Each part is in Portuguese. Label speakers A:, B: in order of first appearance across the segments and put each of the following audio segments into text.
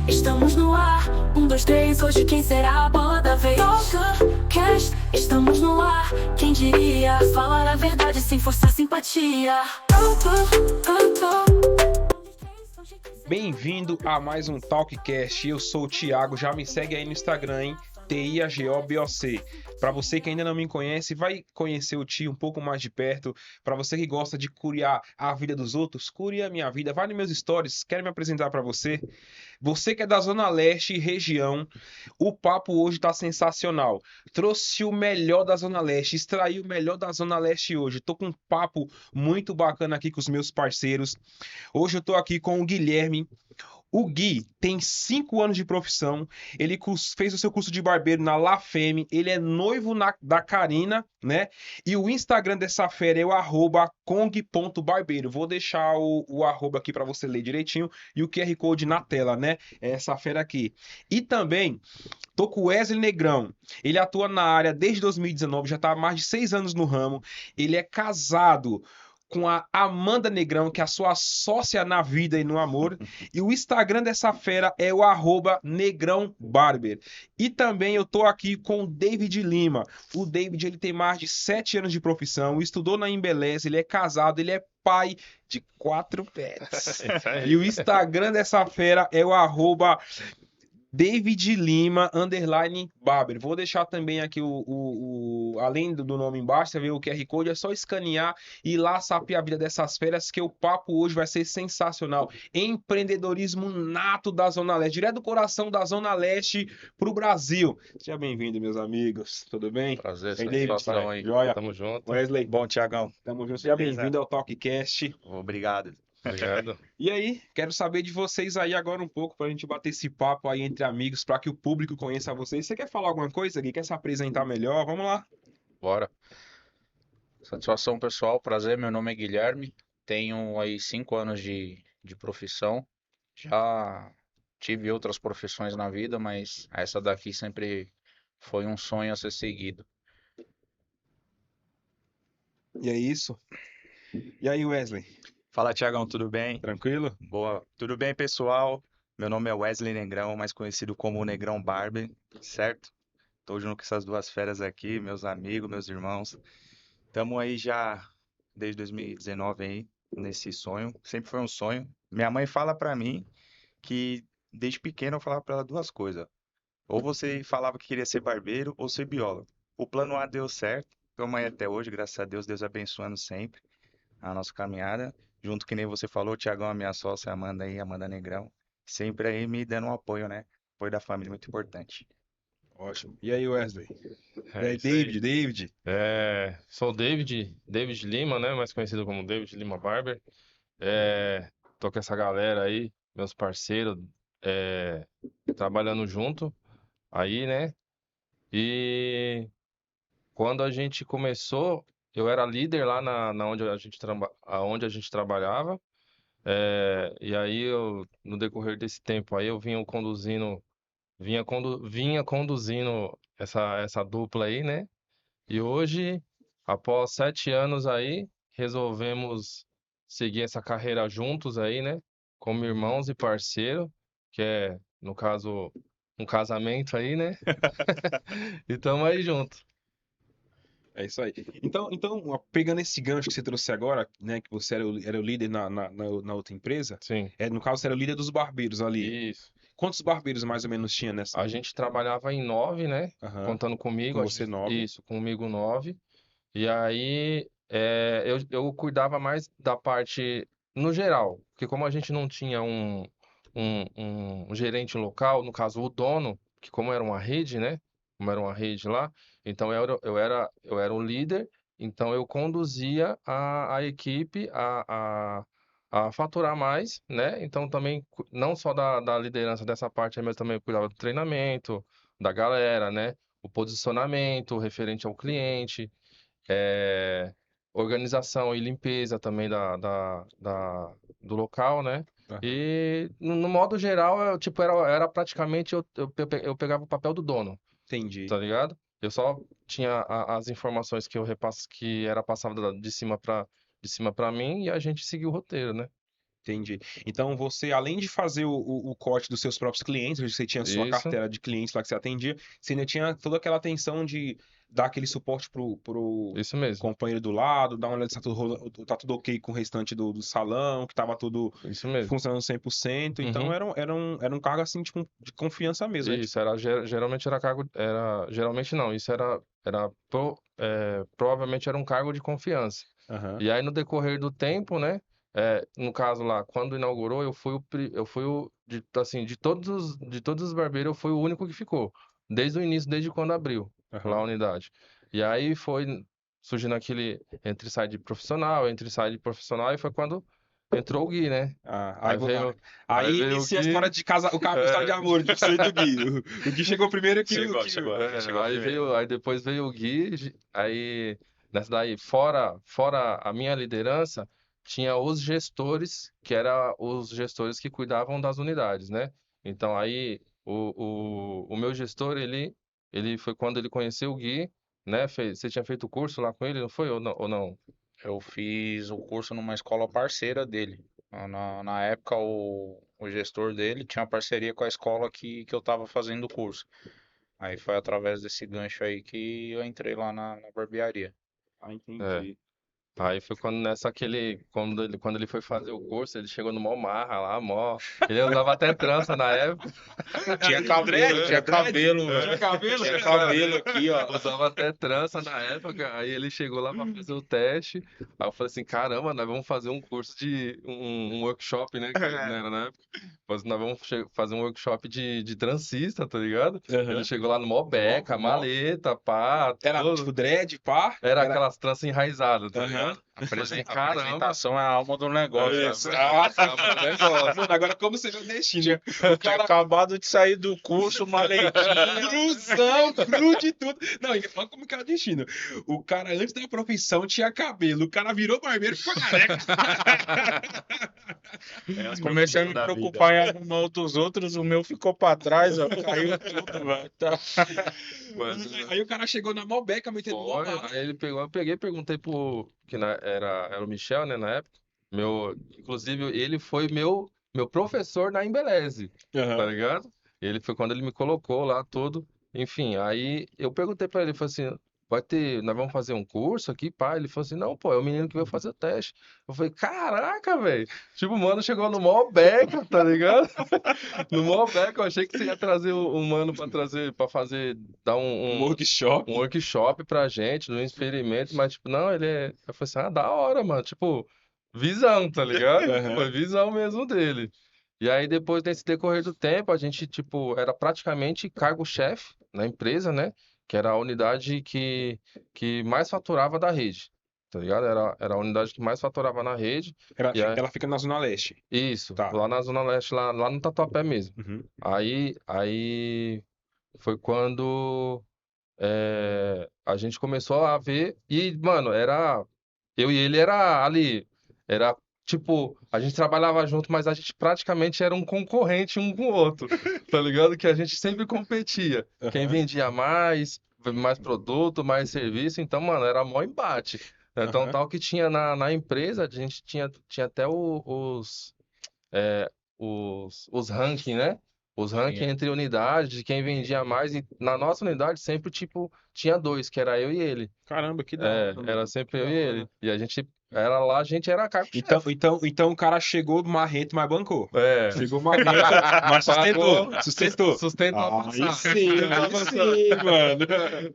A: estamos no ar. Um, dois, três, hoje quem será a bola da vez? TalkCast, estamos no ar. Quem diria falar a verdade sem forçar simpatia?
B: Bem-vindo a mais um TalkCast. Eu sou o Thiago, já me segue aí no Instagram, hein? TIAGOBOC. Para você que ainda não me conhece, vai conhecer o Tio um pouco mais de perto. Para você que gosta de curiar a vida dos outros, cure a minha vida. Vai nos meus stories, quero me apresentar para você. Você que é da Zona Leste e região, o papo hoje tá sensacional. Trouxe o melhor da Zona Leste, extraí o melhor da Zona Leste hoje. Tô com um papo muito bacana aqui com os meus parceiros. Hoje eu tô aqui com o Guilherme. O Gui tem 5 anos de profissão, ele fez o seu curso de barbeiro na La Femme, ele é noivo da Karina, né? E o Instagram dessa fera é o @cong.barbeiro. Vou deixar o arroba aqui para você ler direitinho e o QR Code na tela, né? É essa fera aqui. E também tô com o Wesley Negrão. Ele atua na área desde 2019, já tá há mais de 6 anos no ramo. Ele é casado com a Amanda Negrão, que é a sua sócia na vida e no amor. E o Instagram dessa fera é o @negrãobarber. E também eu tô aqui com o David Lima. O David, ele tem mais de 7 anos de profissão, estudou na Embeleze, ele é casado, ele é pai de 4 pets. E o Instagram dessa fera é o David Lima _barber. Vou deixar também aqui além do nome embaixo, você vê o QR Code, é só escanear e ir lá saber a vida dessas feras, que o papo hoje vai ser sensacional. Empreendedorismo nato da Zona Leste, direto do coração da Zona Leste pro Brasil. Seja bem-vindo, meus amigos. Tudo bem?
C: Prazer,
B: Ei, David,
C: satisfação aí.
B: joia.
C: Tamo junto.
B: Wesley,
D: Bom, Thiagão.
B: tamo junto. Seja
D: Beleza.
B: bem-vindo ao TalkCast.
D: Obrigado.
C: Obrigado.
B: E aí, quero saber de vocês aí agora um pouco pra gente bater esse papo aí entre amigos, pra que o público conheça vocês. Você quer falar alguma coisa aqui? Quer se apresentar melhor? Vamos lá.
C: Bora. Satisfação, pessoal. Prazer, meu nome é Guilherme. Tenho aí 5 anos de profissão. Já tive outras profissões na vida, mas essa daqui sempre foi um sonho a ser seguido.
B: E é isso. E aí, Wesley?
D: Fala, Thiagão, tudo bem?
B: Tranquilo?
D: Boa. Tudo bem, pessoal? Meu nome é Wesley Negrão, mais conhecido como Negrão Barber, certo? Tô junto com essas duas feras aqui, meus amigos, meus irmãos. Tamo aí já desde 2019 aí, nesse sonho. Sempre foi um sonho. Minha mãe fala pra mim que desde pequeno eu falava pra ela duas coisas. Ou você falava que queria ser barbeiro ou ser biólogo. O plano A deu certo. Tamo aí até hoje, graças a Deus, Deus abençoando sempre a nossa caminhada. Junto que nem você falou, Thiagão, a minha sócia Amanda aí, Amanda Negrão, sempre aí me dando um apoio, né? Apoio da família, muito importante.
B: Ótimo. E aí, Wesley? E aí,
E: Isso aí.
B: David?
E: Sou o David Lima, né? Mais conhecido como David Lima Barber. Tô com essa galera aí, meus parceiros, é, trabalhando junto aí, né? E quando a gente começou, eu era líder lá na onde a gente trabalhava. E aí, no decorrer desse tempo aí, eu vinha conduzindo essa dupla aí, né? E hoje, após 7 anos aí, resolvemos seguir essa carreira juntos aí, né? Como irmãos e parceiro, que é, no caso, um casamento aí, né? E tamo aí junto.
B: É isso aí. Então, ó, pegando esse gancho que você trouxe agora, né? Que você era o líder na outra empresa.
E: Sim,
B: No caso, você era o líder dos barbeiros ali.
E: isso.
B: Quantos barbeiros mais ou menos tinha nessa?
E: A gente trabalhava em 9, né?
B: Aham.
E: Contando comigo.
B: Com você, 9.
E: Isso, comigo 9. E aí, eu cuidava mais da parte no geral, porque como a gente não tinha um gerente local, no caso o dono, que como era uma rede, né? Como era uma rede lá, então eu era o líder, então eu conduzia a equipe a faturar mais, né? Então também, não só da liderança dessa parte aí, mas também eu cuidava do treinamento, da galera, né? O posicionamento referente ao cliente, eh, organização e limpeza também do local, né?
B: Aham.
E: E no modo geral, tipo, era praticamente eu pegava o papel do dono,
B: Entendi.
E: tá ligado? Eu só tinha as informações que era passada de cima para mim e a gente seguiu o roteiro, né?
B: Entendi. Então você, além de fazer o corte dos seus próprios clientes, hoje você tinha a sua
E: Isso,
B: carteira de clientes lá que você atendia, você ainda tinha toda aquela atenção de dar aquele suporte pro
E: isso mesmo,
B: companheiro do lado, dar uma olhada se tá tudo ok com o restante do salão, que tava tudo
E: isso mesmo.
B: funcionando 100%. Então
E: Uhum.
B: era um cargo assim de confiança mesmo, né?
E: Isso, geralmente era cargo, geralmente não, isso provavelmente era um cargo de confiança.
B: Aham.
E: E aí no decorrer do tempo, né, no caso lá, quando inaugurou, assim, de todos os barbeiros, eu fui o único que ficou, desde o início, desde quando abriu lá a
B: Aham.
E: unidade. E aí foi surgindo aquele entre e sai de profissional, e foi quando entrou o Gui, né?
B: Ah,
E: Aí veio, aí
B: aí
E: veio o
B: inicia a
E: Gui.
B: história de casa, a história de amor de você e do Gui. O Gui chegou primeiro que
D: Chegou,
B: que-
D: chegou.
E: É,
D: Chegou
E: aí
D: primeiro.
E: aí depois veio o Gui, aí nessa daí, fora a minha liderança, tinha os gestores, que eram os gestores que cuidavam das unidades, né? Então aí o meu gestor, ele foi quando ele conheceu o Gui, né? Você tinha feito o curso lá com ele, não foi? Ou não?
C: Eu fiz o curso numa escola parceira dele. Na época, o gestor dele tinha uma parceria com a escola que eu estava fazendo o curso. Aí foi através desse gancho aí que eu entrei lá na barbearia.
B: Ah,
E: É.
B: entendi.
E: Aí foi quando ele foi fazer o curso, ele chegou no mó marra lá, mó. Ele usava até trança na época.
C: Tinha cabelo, tinha cabelo, velho.
B: Tinha cabelo?
C: Tinha cabelo aqui, ó.
E: Usava até trança na época. Aí ele chegou lá pra fazer o teste. Aí eu falei assim: caramba, nós vamos fazer um curso de um workshop, né? Que não era na época. Nós vamos fazer um workshop de transista, tá ligado?
B: Aham.
E: Ele chegou lá no mó beca,
B: Mó.
E: maleta, pá,
B: Era
E: tudo.
B: tipo dread, pá?
E: Era aquelas tranças enraizadas, tá
B: Aham.
E: ligado? Eu falei assim, caramba.
C: Apresentação é a alma do negócio.
B: Isso.
C: Né?
B: Ah,
E: negócio.
B: mano, agora como seria o destino? O
C: Tinha
B: cara
C: acabado de sair do curso, maletinha.
B: cruzão, cru de tudo. Não, e olha como que era o destino. O cara, antes da profissão, tinha cabelo. O cara virou barbeiro e ficou careca.
D: É as
C: Comecei a
D: profissões
C: me
D: da
C: preocupar em arrumar o dos outros, o meu ficou pra trás, ó, caiu tudo, velho. Tá.
B: Aí o cara chegou na Malbeca, metendo mó
E: Foi,
B: bala.
E: aí eu peguei e perguntei que era o Michel, né, na época. Inclusive, ele foi meu professor na Embeleze, tá
B: Aham.
E: ligado? Ele foi quando ele me colocou lá todo. Enfim, aí eu perguntei pra ele, falei assim, nós vamos fazer um curso aqui, pá? Ele falou assim, não, pô, é o menino que vai fazer o teste. Eu falei, caraca, velho. Tipo, o mano chegou no maior beca, tá ligado? No maior beca, eu achei que você ia trazer o mano pra fazer, dar
B: Um workshop.
E: um workshop pra gente, um experimento, mas, tipo, não, eu falei assim, da hora, mano, tipo, visão, tá ligado?
B: Aham.
E: Foi visão mesmo dele. E aí, depois desse decorrer do tempo, a gente, tipo, era praticamente cargo-chefe na empresa, né? Que era a unidade que mais faturava da rede, tá ligado? Era a unidade que mais faturava na rede. E aí,
B: Ela fica na Zona Leste.
E: isso,
B: Tá.
E: lá na Zona Leste, lá no Tatuapé mesmo.
B: Uhum.
E: Aí foi quando a gente começou a ver e, mano, eu e ele era ali, era tipo, a gente trabalhava junto, mas a gente praticamente era um concorrente um com o outro, tá ligado? Que a gente sempre competia. Quem
B: Aham.
E: vendia mais produto, mais serviço, então, mano, era mó embate. Então,
B: Aham.
E: tal que tinha na empresa, a gente tinha até é, os ranking, né? Os ranking
C: Sim.
E: entre unidades, de quem vendia mais. E na nossa unidade sempre, tipo, tinha dois, que era eu e ele.
B: Caramba, que da hora, mano.
E: Era sempre eu
B: Da
E: e
B: hora.
E: ele. E a gente era lá, a gente era cargo-chefe.
B: Então o cara chegou marrento, mas bancou.
E: É.
B: Chegou marrento, mas sustentou. Sustentou.
E: Sustentou a
B: Aí
E: passagem.
B: sim, mano.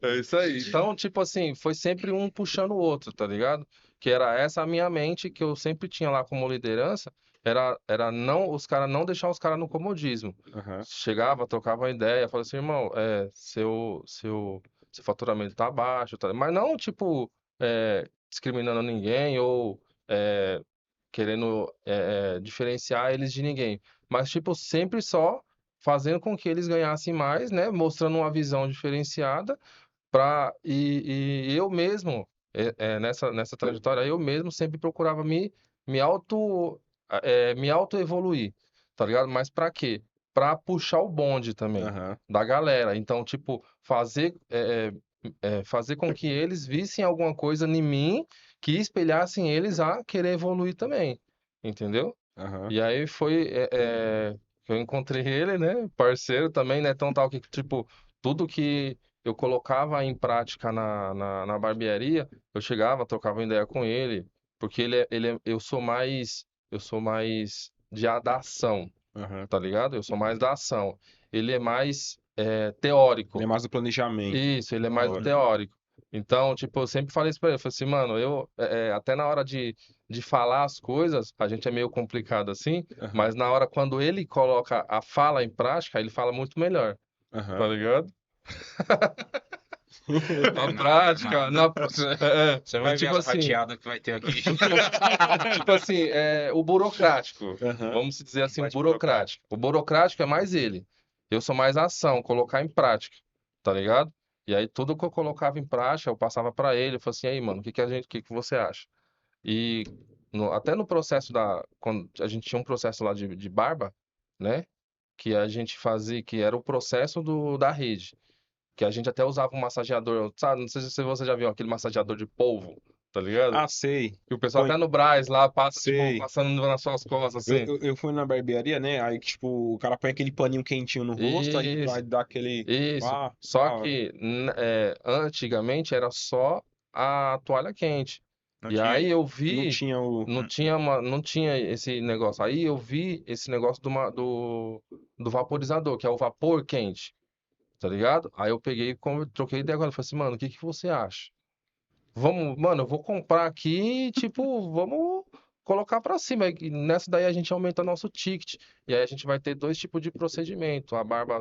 E: É isso aí. Então, tipo assim, foi sempre um puxando o outro, tá ligado? Que era essa a minha mente que eu sempre tinha lá como liderança, era não não deixar os caras no comodismo.
B: Aham.
E: Chegava, trocava uma ideia, falava assim, irmão, seu faturamento tá baixo, tá? Mas não, tipo, discriminando ninguém ou querendo diferenciar eles de ninguém. Mas, tipo, sempre só fazendo com que eles ganhassem mais, né? Mostrando uma visão diferenciada e eu mesmo, nessa trajetória, eu mesmo sempre procurava me auto evoluir, tá ligado? Mas pra quê? Pra puxar o bonde também
B: Aham.
E: da galera. Então, tipo, fazer com que eles vissem alguma coisa em mim que espelhassem eles a querer evoluir também, entendeu?
B: Aham.
E: E aí foi que eu encontrei ele, né? Parceiro também, né? Tão tal que, tipo, tudo que eu colocava em prática na barbearia, eu chegava, trocava ideia com ele, porque eu sou mais da ação,
B: Aham.
E: tá ligado? Eu sou mais da ação. Ele é mais
B: Ele
E: teórico.
B: é mais do planejamento.
E: Isso, ele é
B: Da
E: mais do
B: hora.
E: teórico. Então, tipo, eu sempre falei isso pra ele. Eu falei assim, mano, até na hora de falar as coisas, a gente é meio complicado assim,
B: Aham.
E: mas na hora quando ele coloca a fala em prática, ele fala muito melhor, tá
B: Aham.
E: ligado? Na
C: É,
E: prática,
C: Você vai ver
E: tipo
C: as
E: assim,
C: rateadas que vai ter aqui.
E: tipo assim, o burocrático,
B: Aham.
E: vamos dizer assim, o
D: Mais
E: burocrático. O burocrático é mais ele. Eu sou mais ação, colocar em prática, tá ligado? E aí tudo que eu colocava em prática, eu passava pra ele, eu falei assim, aí, mano, o que que você acha? E até no processo quando a gente tinha um processo lá de barba, né? Que a gente fazia, que era o processo da rede. Que a gente até usava um massageador, sabe? Não sei se você já viu aquele massageador de polvo, tá ligado?
B: Ah, sei.
E: Que o pessoal
B: Põe.
E: até no Brás lá passa, tipo,
B: Sei.
E: passando nas suas costas,
B: Eu,
E: assim.
B: eu, eu fui na barbearia, né? Aí, tipo, o cara põe aquele paninho quentinho no rosto, aí vai
E: Isso,
B: dar aquele.
E: isso.
B: Ah,
E: Só
B: da hora.
E: que antigamente era só a toalha quente.
D: Não
E: E
D: tinha
E: aí
D: isso.
E: eu
B: Não
E: vi,
B: tinha o.
E: não tinha esse negócio. Aí eu vi esse negócio do vaporizador, que é o vapor quente, tá ligado? Aí eu peguei e troquei ideia com ele. Falei assim, mano, o que que você acha? Mano, eu vou comprar aqui, tipo, vamos colocar pra cima. E nessa daí a gente aumenta nosso ticket. E aí a gente vai ter dois tipos de procedimento: a barba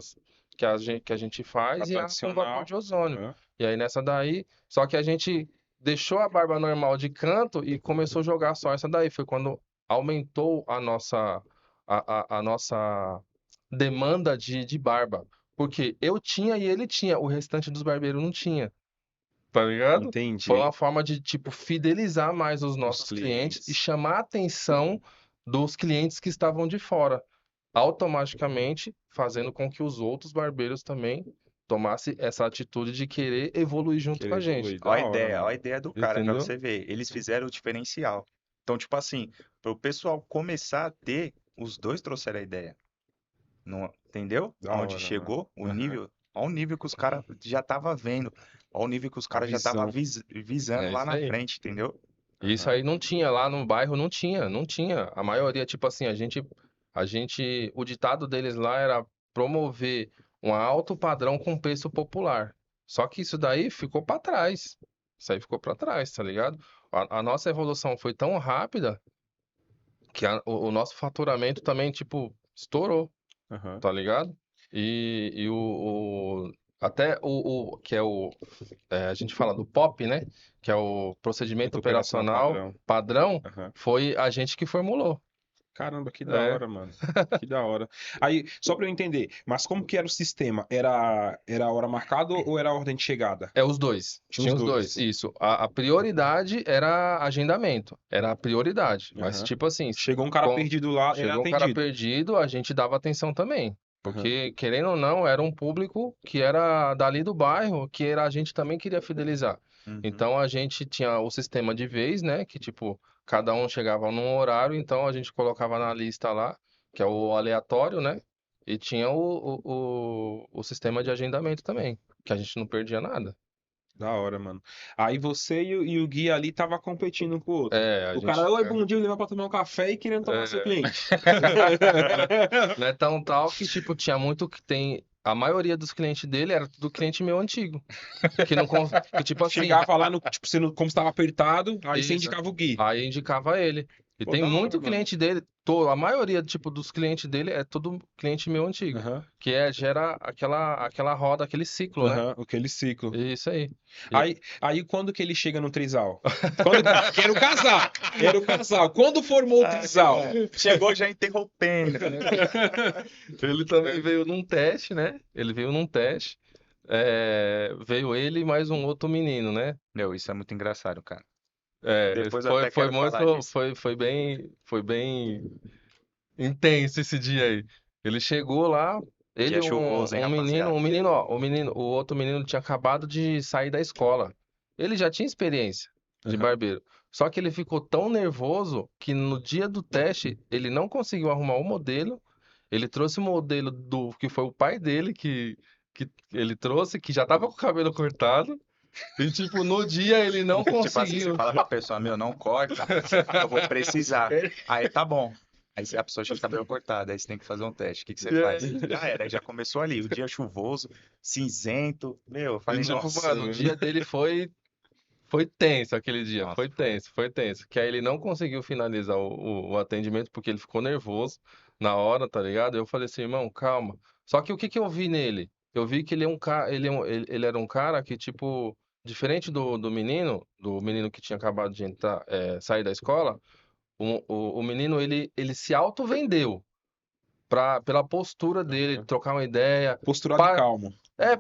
E: que a gente
B: A
E: faz e a com vapor
B: tradicional.
E: de ozônio.
B: Aham.
E: E aí nessa daí, só que a gente deixou a barba normal de canto e começou a jogar só essa daí. Foi quando aumentou a nossa demanda de barba. Porque eu tinha e ele tinha, o restante dos barbeiros não tinha. Tá ligado? Foi
B: Entendi.
E: uma forma de, tipo, fidelizar mais os
B: Os
E: nossos clientes e
B: clientes.
E: chamar a atenção dos clientes que estavam de fora, automaticamente fazendo com que os outros barbeiros também tomassem essa atitude de querer evoluir junto com a
B: Querer
E: gente,
B: evoluir. Da hora,
D: Ó a
B: mano.
D: ideia do cara, pra
E: entendeu?
D: você ver. Eles fizeram o diferencial. Então, tipo assim, para o pessoal começar a ter, os dois trouxeram a ideia. Não, entendeu?
B: Da
D: Aonde
B: hora, mano.
D: chegou, o
B: Aham.
D: nível, ao nível que os caras já tava vendo, ao nível que os
B: A
D: caras já estavam
B: visão.
D: visando
E: É
D: lá
E: isso
D: na
E: aí.
D: frente, entendeu?
E: Isso
B: Aham.
E: aí não tinha lá no bairro, não tinha. A maioria, tipo assim, o ditado deles lá era promover um alto padrão com preço popular. Só que isso daí ficou para trás. Isso aí ficou para trás, tá ligado? A nossa evolução foi tão rápida que o nosso faturamento também, tipo, estourou,
B: Aham.
E: tá ligado? Até que é a gente fala do POP, né? Que é o procedimento
B: Muito operacional
E: operacional
B: padrão.
E: padrão,
B: Aham.
E: foi a gente que formulou.
B: Caramba, que da
E: É,
B: hora, mano. Que da hora. Aí, só pra eu entender, mas como que era o sistema? Era a hora marcada ou era a ordem de chegada?
E: é os dois.
B: Tinha os
E: Tinha os dois,
B: dois.
E: isso. A prioridade era agendamento, era a prioridade. Mas,
B: Aham.
E: tipo assim,
B: Chegou um cara perdido lá, era
E: chegou um cara
B: atendido.
E: perdido, a gente dava atenção também.
B: Aham.
E: Porque, querendo ou não, era um público que era dali do bairro, a gente também queria fidelizar.
D: Uhum.
E: Então a gente tinha o sistema de vez, né? Que tipo, cada um chegava num horário, então a gente colocava na lista lá, que é o aleatório, né? E tinha o sistema de agendamento também, que a gente não perdia nada.
B: Da hora, mano. Aí você e o Gui ali tava competindo um com o outro.
E: É, a
B: O
E: gente.
B: cara, oi, bom dia, levar pra tomar um café e querendo tomar seu
E: É,
B: cliente.
E: não é tão tal que, tipo, tinha muito que tem. A maioria dos clientes dele era do cliente meu antigo. Que não. Que, tipo assim,
B: Chegava lá, no, tipo, você como estava apertado, aí você
E: isso.
B: indicava o Gui.
E: Aí indicava ele. E
B: Pô,
E: tem
B: da
E: muito
B: hora, mano.
E: cliente dele, a maioria, tipo, dos clientes dele é todo cliente meu antigo.
B: Aham,
E: Que gera aquela roda, aquele ciclo, né?
B: aham, aquele ciclo.
E: Isso aí. E-
B: Aí quando que ele chega no trisal? Quando... Era o casal, era o casal. Quando formou o trisal?
D: Chegou já interrompendo.
E: Ele também veio num teste, né? Ele veio num teste. Veio ele e mais um outro menino, né?
D: Meu, isso é muito engraçado, cara.
E: É,
D: Depois eu
E: foi,
D: até
E: foi
D: quero
E: muito,
D: falar disso.
E: foi bem intenso esse dia aí. Ele chegou lá, ele,
D: Dia chuvoso, hein,
E: um menino,
D: rapaziada?
E: o outro menino tinha acabado de sair da escola. Ele já tinha experiência de
B: Aham.
E: barbeiro. Só que ele ficou tão nervoso que no dia do teste ele não conseguiu arrumar o modelo. Ele trouxe o modelo do que foi o pai dele que ele trouxe, que já tava com o cabelo cortado. E tipo, no dia ele não
D: Tipo assim, você
E: conseguiu.
D: fala pra pessoa, meu, não corta, eu vou precisar. Aí tá bom. Aí a pessoa tinha o cabelo cortado, aí você tem que fazer um teste. O que que você
E: E
D: faz?
E: aí,
D: Já era, aí já começou ali. O dia chuvoso, cinzento. Meu, eu falei,
E: e, tipo,
D: nossa,
E: mano, o dia dele foi tenso aquele dia,
D: nossa,
E: foi tenso, foi tenso. Que aí ele não conseguiu finalizar o atendimento porque ele ficou nervoso na hora, tá ligado? Eu falei assim, irmão, calma. Só que o que que eu vi nele? Eu vi que ele é um cara, ele era um cara que, tipo, diferente do menino que tinha acabado de entrar, sair da escola, o menino, ele se auto-vendeu pela postura dele,
B: Aham.
E: trocar uma ideia.
B: Postura de
E: Pa-
B: calmo.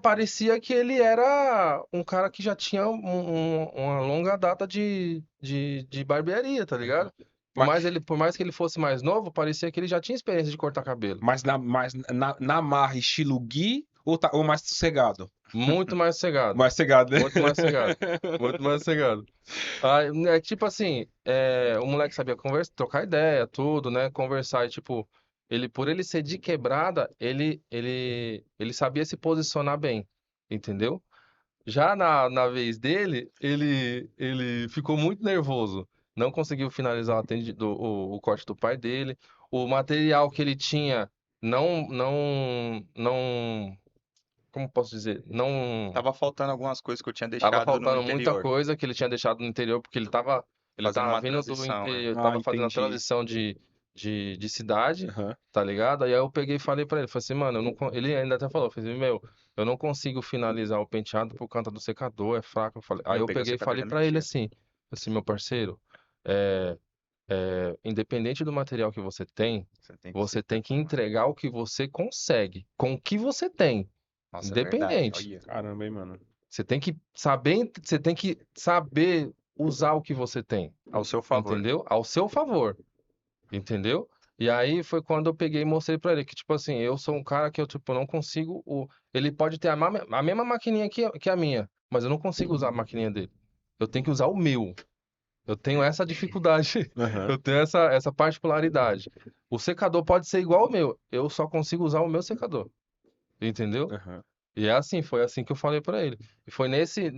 E: parecia que ele era um cara que já tinha uma longa data de barbearia, tá ligado?
B: Mas,
E: Por mais que ele fosse mais novo, parecia que ele já tinha experiência de cortar cabelo.
B: mas na marra, estilo Gui ou mais sossegado?
E: Muito mais sossegado.
B: Mais sossegado, né?
E: Muito mais sossegado. Muito mais sossegado. Aí, tipo assim, o moleque sabia conversar, trocar ideia, tudo, né? Conversar e, tipo, por ele ser de quebrada, ele sabia se posicionar bem, entendeu? Já na vez dele, ele ficou muito nervoso. Não conseguiu finalizar o corte do pai dele. O material que ele tinha não, como posso dizer? Não.
D: tava faltando algumas coisas que eu tinha
E: Tava
D: deixado no
E: faltando muita
D: interior,
E: coisa que ele tinha deixado no interior, porque ele
D: fazendo
E: tava
D: uma
E: vindo do
D: transição, é.
E: interior,
B: Ah,
E: tava fazendo a
B: entendi.
E: transição de cidade,
B: Aham.
E: tá ligado? Aí eu peguei e falei pra ele, falei assim, mano, ele ainda até falou, falei assim, meu, eu não consigo finalizar o penteado por conta do secador, é fraco. Aí
D: Eu
E: eu
D: peguei o
E: peguei e
D: secador
E: falei
D: da minha
E: pra ele
D: tia.
E: assim, meu parceiro, é, independente do material que você tem,
D: Você tem que
E: você
D: ser
E: tem que
D: performar.
E: entregar o que você consegue, com o que você tem,
D: Nossa, é verdade,
E: independente.
D: olha.
B: Caramba, hein, mano.
E: Você tem que saber usar o que você tem,
D: Ao seu favor.
E: entendeu? Ao seu favor, entendeu? E aí foi quando eu peguei e mostrei pra ele que, tipo assim, eu sou um cara que eu, tipo, não consigo. Ele pode ter a mesma maquininha que a minha, mas eu não consigo usar a maquininha dele. Eu tenho que usar o meu. Eu tenho essa dificuldade,
B: Aham.
E: eu tenho essa particularidade. O secador pode ser igual ao meu, eu só consigo usar o meu secador, entendeu?
B: Aham.
E: E foi assim que eu falei pra ele. E foi nesses.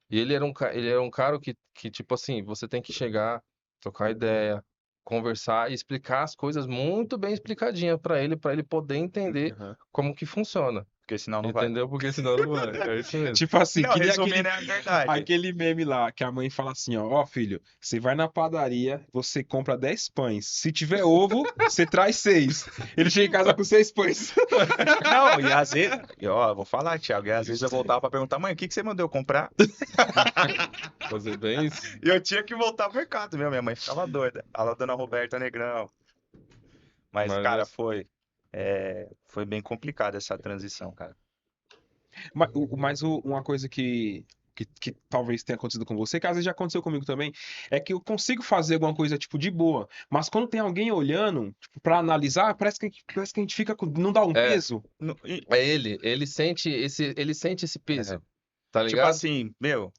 E: E ele era um cara que, tipo assim, você tem que chegar, trocar ideia, conversar e explicar as coisas muito bem explicadinha pra ele poder entender
B: Aham.
E: como que funciona.
D: Porque senão não vai.
E: Entendeu? Porque senão não vai. É isso mesmo.
B: Tipo assim,
D: Não,
B: que nem
D: resumindo, é a verdade.
B: aquele meme lá que a mãe fala assim, ó, filho, você vai na padaria, você compra 10 pães. Se tiver ovo, você traz 6. Ele chega em casa com 6 pães.
D: Não, e às vezes, ó, eu vou falar, Thiago, e às vezes eu voltava pra perguntar, mãe, o que que você mandou eu comprar?
E: Fazer bem isso.
D: E eu tinha que voltar pro mercado, meu, minha mãe ficava doida. Alô, dona Roberta Negrão. Mas,
E: Mas
D: cara, foi bem complicada essa transição, cara.
B: Uma coisa que talvez tenha acontecido com você, que às vezes já aconteceu comigo também, é que eu consigo fazer alguma coisa, tipo, de boa, mas quando tem alguém olhando, tipo, pra analisar, parece que a gente fica não dá um
E: É,
B: peso.
E: ele sente esse peso,
D: É.
E: tá
D: Tipo
E: ligado?
D: assim, meu.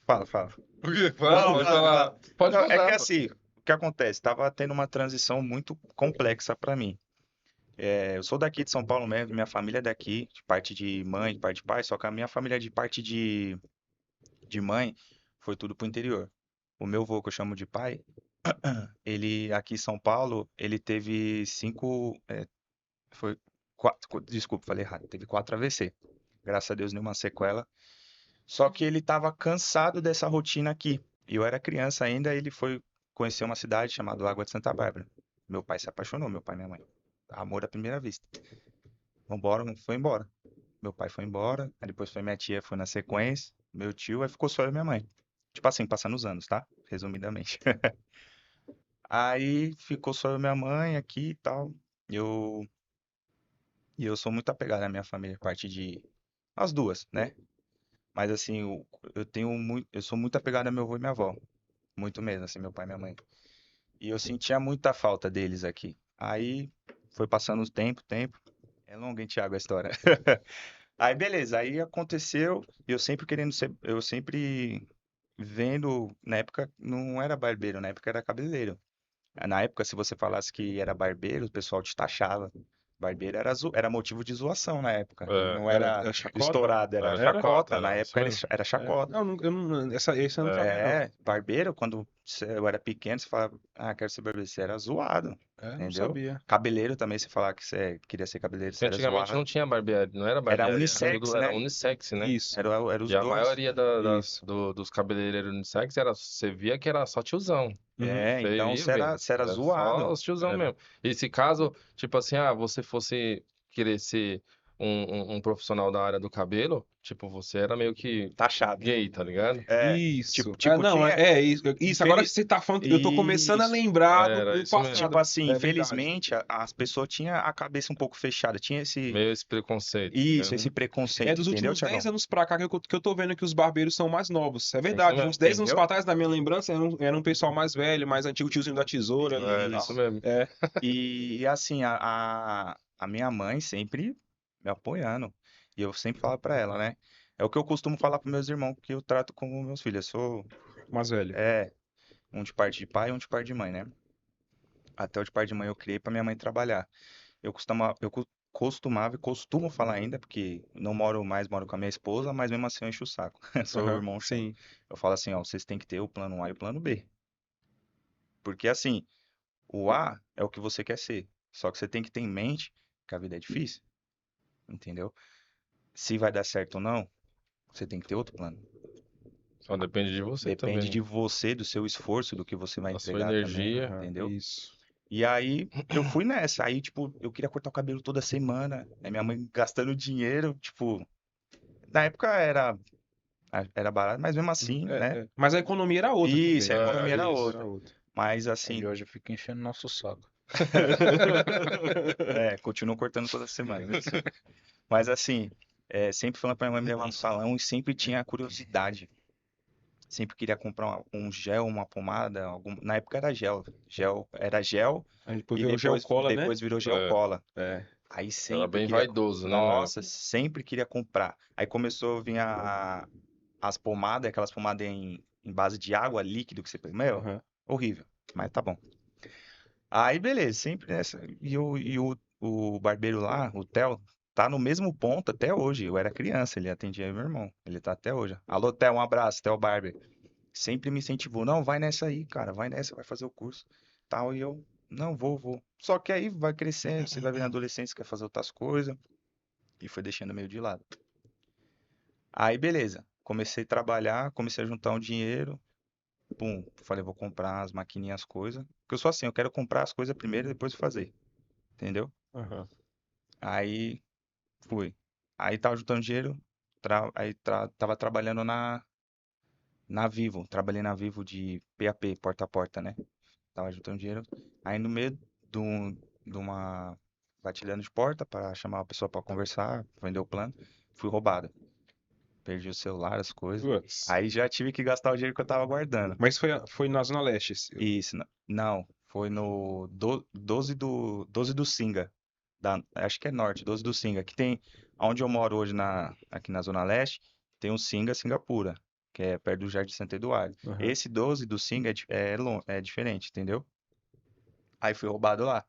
D: Fala, fala.
E: O quê?
D: Não,
E: Pode
D: não,
E: falar. Pode
D: não, é que
E: falar, pô.
D: assim, o que acontece? Tava tendo uma transição muito complexa pra mim. Eu sou daqui de São Paulo mesmo, minha família é daqui, de parte de mãe, de parte de pai, só que a minha família de parte de mãe foi tudo pro interior. O meu avô, que eu chamo de pai, ele aqui em São Paulo, ele teve foi desculpa, falei errado, teve 4 AVC. Graças a Deus, nenhuma sequela. Só que ele estava cansado dessa rotina aqui. E eu era criança ainda, ele foi conhecer uma cidade chamada Água de Santa Bárbara. Meu pai se apaixonou, meu pai e minha mãe. Amor à primeira vista. Vambora, foi embora. Meu pai foi embora, aí depois foi minha tia, foi na sequência, meu tio, aí ficou só eu e minha mãe. Tipo assim, passando os anos, tá? Resumidamente. Aí ficou só eu e minha mãe aqui e tal. Eu, e eu sou muito apegado à minha família, parte de. As duas, né? Mas assim, eu sou muito apegado a meu avô e minha avó. Muito mesmo, assim, meu pai e minha mãe. E eu sentia muita falta deles aqui. Aí foi passando o tempo. É longo, hein, Thiago, a história. Aí, beleza, aí aconteceu, e eu sempre vendo, na época não era barbeiro, na época era cabeleireiro. Na época, se você falasse que era barbeiro, o pessoal te taxava. Barbeiro era motivo de zoação na época.
E: É,
D: Não
B: Era,
D: era
B: era chacota?
D: estourado, era
E: era
B: Era?
E: chacota,
D: chacota. Na
E: era isso
D: época
E: mesmo.
D: era
B: É.
D: chacota.
B: Não, esse eu não sabia, não.
D: Barbeiro, quando eu era pequeno, você falava, ah, quero ser barbeiro, você era zoado,
B: É, não
D: entendeu?
B: sabia.
D: Cabeleiro também, você falava que você queria ser cabeleireiro,
E: Porque
D: você era
E: antigamente não
D: zoado.
E: tinha barbearia, não era
D: Era
E: barbearia, era
D: unissex,
E: tudo, era
D: né?
E: unissex, né?
B: Isso,
D: Era os
E: E a
D: dois.
E: maioria
B: isso.
E: dos cabeleireiros unissex era, você via que era só tiozão.
B: Uhum.
D: É,
E: Você
D: então
E: ia ver,
D: você era
E: era só
D: zoado.
E: os tiozão
B: Era.
E: mesmo. E se caso, tipo assim, ah, você fosse querer ser um profissional da área do cabelo, tipo, você era meio que
D: Taxado.
E: gay, tá ligado?
D: É,
B: Isso.
D: tipo,
B: Não,
D: tinha.
B: é isso. Isso, agora que você tá falando, eu tô começando a
D: Isso.
B: lembrar
E: Era
B: do
E: isso mesmo.
B: passado.
D: Tipo assim,
B: É verdade.
D: infelizmente, as pessoas tinham a cabeça um pouco fechada, tinha
E: Meio esse preconceito,
D: isso,
E: entendeu?
D: esse
B: É
D: preconceito,
B: dos
D: entendeu,
B: últimos 10
D: Tiagão?
B: anos pra cá que eu tô vendo que os barbeiros são mais novos. É
D: Sim.
E: Isso
B: verdade. Uns
E: mesmo.
B: 10 anos pra
D: Entendeu?
B: trás, na minha lembrança, era um pessoal mais velho, mais antigo, tiozinho da tesoura e
E: É,
B: tal.
E: isso mesmo.
B: É.
D: E assim, a minha mãe sempre me apoiando. E eu sempre falo pra ela, né? É o que eu costumo falar pros meus irmãos, que eu trato como meus filhos. Eu sou,
B: Mais velho.
D: um de parte de pai e um de parte de mãe, né? Até o de parte de mãe eu criei pra minha mãe trabalhar. Costumava e costumo falar ainda, porque não moro mais, moro com a minha esposa, mas mesmo assim eu encho o saco. Sou o
B: Aham,
D: irmão chato.
B: sim.
D: Eu falo assim, ó, vocês têm que ter o plano A e o plano B. Porque assim, o A é o que você quer ser. Só que você tem que ter em mente que a vida é difícil, entendeu? Se vai dar certo ou não, você tem que ter outro plano.
E: Só depende de você
D: Depende
E: também,
D: de
E: né?
D: você, do seu esforço, do que você vai
E: Da sua
D: entregar também,
E: energia.
B: Aham,
D: entendeu?
B: isso.
D: E aí eu fui nessa. Aí, tipo, eu queria cortar o cabelo toda semana. Aí minha mãe gastando dinheiro, tipo, na época era barato, mas mesmo assim, né?
B: Mas a economia era outra
D: Isso, a
B: também.
D: economia era
E: Isso.
D: outra. Mas
C: Ele
D: assim,
C: hoje fica enchendo nosso saco.
D: continuo cortando toda semana. Mas assim, sempre falando pra minha mãe me levar no salão e sempre tinha a curiosidade. Sempre queria comprar um gel, uma pomada, na época era gel. Era gel
B: Aí depois
D: e
B: veio o gel cola, né?
D: depois virou gel
E: É,
D: cola.
B: É.
D: Aí
E: era
D: sempre
E: bem
D: queria,
E: vaidoso, né, na
D: nossa,
E: época.
D: sempre queria comprar. Aí começou a vir as pomadas, aquelas pomadas em base de água, líquido que você, meu,
B: Aham.
D: horrível, mas tá bom. Aí beleza, sempre nessa. O barbeiro lá, o Theo, tá no mesmo ponto até hoje. Eu era criança, ele atendia meu irmão. Ele tá até hoje. Alô, Theo, um abraço, Theo Barber. Sempre me incentivou, não, vai nessa aí, cara, vai nessa, vai fazer o curso, tal, e eu, não, vou. Só que aí vai crescendo, você vai vir na adolescência, quer fazer outras coisas, e foi deixando meio de lado. Aí, beleza, comecei a trabalhar, comecei a juntar um dinheiro, pum, falei, vou comprar as maquininhas, as coisas, porque eu sou assim, eu quero comprar as coisas primeiro e depois fazer, entendeu?
B: Aham.
D: Aí, fui. Aí tava juntando dinheiro, tava trabalhando na Vivo, trabalhei na Vivo de PAP, porta a porta, né? Tava juntando dinheiro. Aí no meio de uma batilhando de porta para chamar a pessoa para conversar, vender o plano, fui roubado. Perdi o celular, as coisas.
B: Putz.
D: Aí já tive que gastar o dinheiro que eu tava guardando.
B: Mas foi na Zona Leste.
D: Isso, não, foi no 12 do Singa, acho que é norte, 12 do Singa, que tem, onde eu moro hoje aqui na Zona Leste, tem o Singa Singapura, que é perto do Jardim Santo Eduardo.
B: Aham.
D: Esse 12 do Singa é diferente, entendeu? Aí fui roubado lá.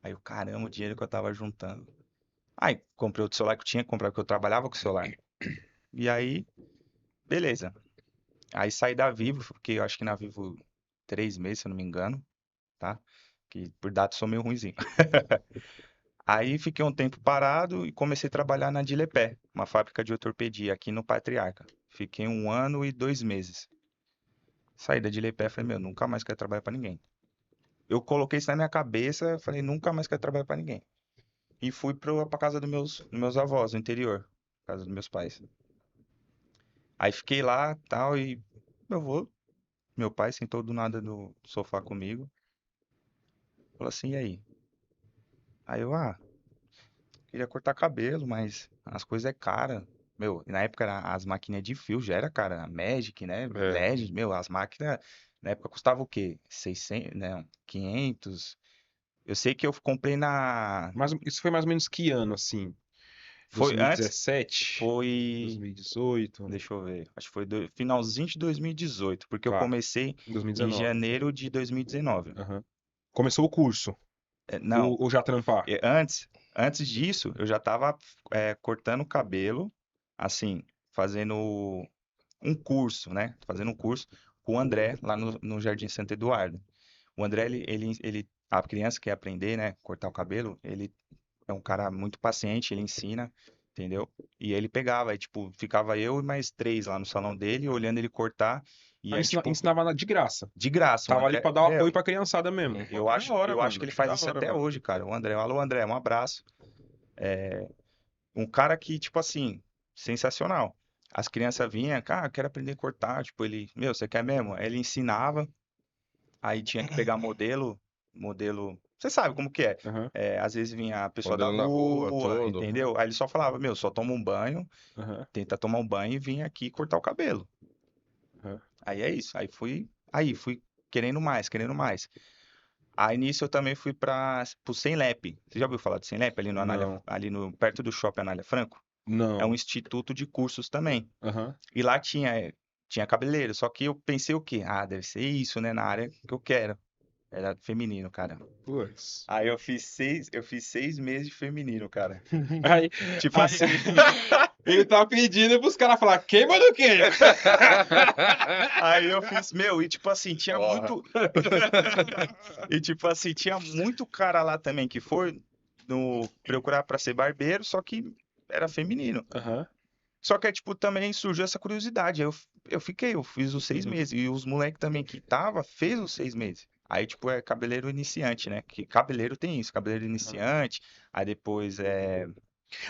D: Aí eu, caramba, o dinheiro que eu tava juntando. Aí comprei outro celular que eu tinha que comprar, porque eu trabalhava com o celular. E aí, beleza. Aí saí da Vivo, fiquei, eu acho que na Vivo 3 meses, se eu não me engano, tá? Que por data eu sou meio ruinzinho. Aí fiquei um tempo parado e comecei a trabalhar na Dilepé, uma fábrica de ortopedia aqui no Patriarca. Fiquei 1 ano e 2 meses. Saí da Dilepé e falei, meu, nunca mais quero trabalhar pra ninguém. Eu coloquei isso na minha cabeça, falei, nunca mais quero trabalhar pra ninguém. E fui pra casa dos meus avós, no interior, casa dos meus pais. Aí fiquei lá, tal, e meu pai sentou do nada no sofá comigo, falou assim, e aí? Aí eu, queria cortar cabelo, mas as coisas é cara. Meu, na época as máquinas de fio já era cara, a Magic, né,
E: É.
D: LED, meu, as máquinas na época custavam o quê? 600, né, 500. Eu sei que eu comprei
B: Mas isso foi mais ou menos que ano, assim?
D: Foi antes,
B: 2017?
D: foi,
B: 2018?
D: deixa eu ver, acho que foi finalzinho de 2018, porque eu
B: Tá,
D: comecei em
B: 2019.
D: janeiro de 2019.
B: Aham. Começou o curso,
D: Não,
B: ou já trampar?
D: antes disso, eu já tava cortando o cabelo, assim, fazendo um curso, né? Fazendo um curso com o André, lá no Jardim Santo Eduardo. O André, a criança que quer aprender, né, cortar o cabelo, ele é um cara muito paciente, ele ensina, entendeu? E ele pegava, aí, tipo, ficava eu e mais 3 lá no salão dele, olhando ele cortar, e
B: Ah,
D: aí, tipo,
B: ensinava de graça.
D: de graça, o
B: Tava ali
D: André,
B: pra dar o apoio pra criançada mesmo.
E: Uhum.
D: eu
B: Da
D: acho,
B: hora,
D: eu acho
B: mano.
D: que ele faz
B: Da
D: isso
B: hora,
D: até
B: mano.
D: hoje, cara. O André, alô, André, um abraço. Um cara que, tipo assim, sensacional. As crianças vinham, cara, quero aprender a cortar, tipo, ele, meu, você quer mesmo? Aí ele ensinava, aí tinha que pegar modelo, você sabe como que é.
B: Aham,
D: Às vezes vinha a pessoa da
E: Modelo na rua,
D: rua,
E: tudo.
D: entendeu? Aí ele só falava, meu, só toma um banho,
B: aham,
D: tenta tomar um banho e vim aqui cortar o cabelo.
B: aham.
D: Aí é isso, aí fui querendo mais, querendo mais. Aí nisso eu também fui pro Senlep. Você já ouviu falar do Senlep ali no Anália,
B: Não,
D: ali no perto do Shopping Anália Franco? É um
B: não.
D: instituto de cursos também.
B: Aham.
D: E lá tinha cabeleireiro, só que eu pensei o quê? Ah, deve ser isso, né, na área que eu quero. Era feminino, cara.
B: Putz.
D: Aí eu fiz 6 meses de feminino, cara.
B: Aí,
D: Tipo
B: aí,
D: assim,
B: ele tá pedindo pros caras falar, queima do quê?
D: aí eu fiz, meu, e tipo assim, tinha
E: Porra.
D: muito. E tipo assim, tinha muito cara lá também que foi no procurar pra ser barbeiro, só que era feminino.
B: Aham.
D: Só que, tipo, também surgiu essa curiosidade. Aí eu fiz os 6
B: Uhum.
D: meses. E os moleques também que tava, fez os 6 meses. Aí, tipo, é cabeleireiro iniciante, né? Que cabeleireiro tem isso, cabeleireiro iniciante. Aí depois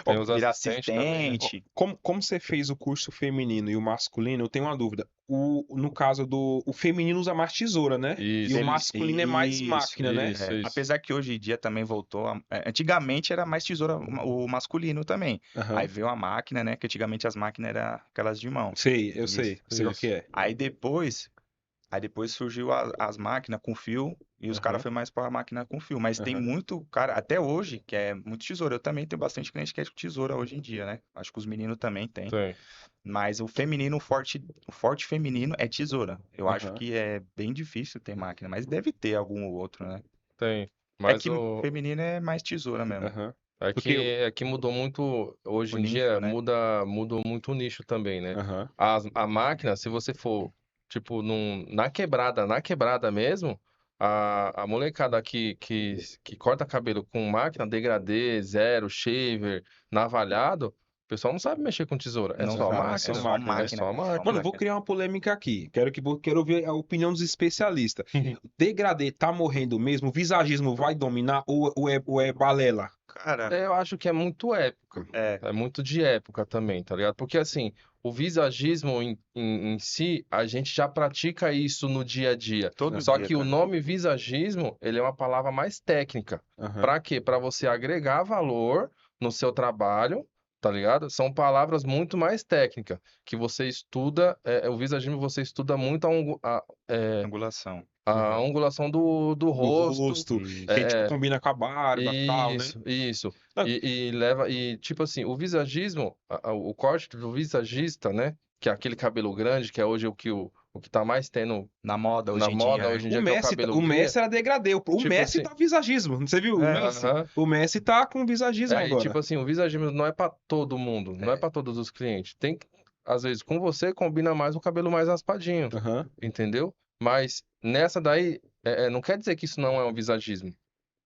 E: Tem os
D: virar
E: assistentes também, né?
D: assistente.
B: Como você fez o curso feminino e o masculino, eu tenho uma dúvida. No caso o feminino usa mais tesoura, né? E
E: Isso,
B: o masculino é mais
D: Isso,
B: máquina, né?
E: isso, isso.
D: Apesar que hoje em dia também voltou. Antigamente era mais tesoura o masculino também.
B: Aham.
D: Aí veio a máquina, né? Que antigamente as máquinas eram aquelas de mão.
B: Sei, eu
D: Isso,
B: sei qual
E: isso.
B: que é.
D: Aí depois surgiu as máquinas com fio e os caras
B: Aham.
D: foi mais para a máquina com fio. Mas tem
B: Aham.
D: muito cara, até hoje, que é muito tesoura. Eu também tenho bastante cliente que é tesoura hoje em dia, né? Acho que os meninos também têm.
E: Tem.
D: Mas o feminino, o forte feminino é tesoura. Eu acho
B: Aham.
D: que é bem difícil ter máquina, mas deve ter algum ou outro, né?
E: Tem.
D: É
E: Mas
D: que feminino é mais tesoura mesmo.
B: Aham.
E: é
B: Porque
E: que, mudou muito, hoje
D: O
E: em
D: nicho,
E: dia,
D: né?
E: mudou muito o nicho também, né?
B: Aham.
E: A máquina, se você for, tipo, na quebrada mesmo, a molecada que corta cabelo com máquina, degradê, zero, shaver, navalhado, o pessoal não sabe mexer com tesoura. É
D: Não
E: só a
B: sabe, é
E: máquina.
B: só
D: só
B: máquina, né?
E: É só a
D: máquina.
E: máquina.
B: Mano, vou criar uma polêmica aqui. Quero ouvir a opinião dos especialistas. Degradê tá morrendo mesmo? O visagismo vai dominar ou é balela?
D: Cara,
E: Eu acho que é muito época.
D: é
E: É muito de época também, tá ligado? Porque assim, o visagismo em si, a gente já pratica isso no dia a dia.
D: todo
E: Só
D: dia,
E: que o
D: cara.
E: nome visagismo, ele é uma palavra mais técnica.
B: Aham.
E: Pra quê? Pra você agregar valor no seu trabalho, tá ligado? São palavras muito mais técnicas, que você estuda, o visagismo você estuda muito
D: Angulação.
E: a angulação do rosto.
B: rosto,
D: Isso.
B: que tipo,
E: É,
B: combina com a barba e tal, né?
E: isso.
B: Não.
E: E tipo assim, o visagismo, o corte do visagista, né? Que é aquele cabelo grande, que é hoje o que tá mais tendo
D: Na moda
E: na
D: hoje em
E: moda
D: dia,
E: hoje em
B: O
E: dia, que é o
B: Messi,
E: cabelo
B: o
E: cria.
B: Messi era degradê. O
E: Tipo
B: Messi
E: assim,
B: tá visagismo. Você viu o Messi?
E: aham.
B: O Messi tá com visagismo
E: E
B: agora.
E: tipo assim, o visagismo não é pra todo mundo, não é pra todos os clientes. Tem que, às vezes, com você combina mais o cabelo mais raspadinho,
B: Aham.
E: entendeu? Mas nessa daí, não quer dizer que isso não é um visagismo.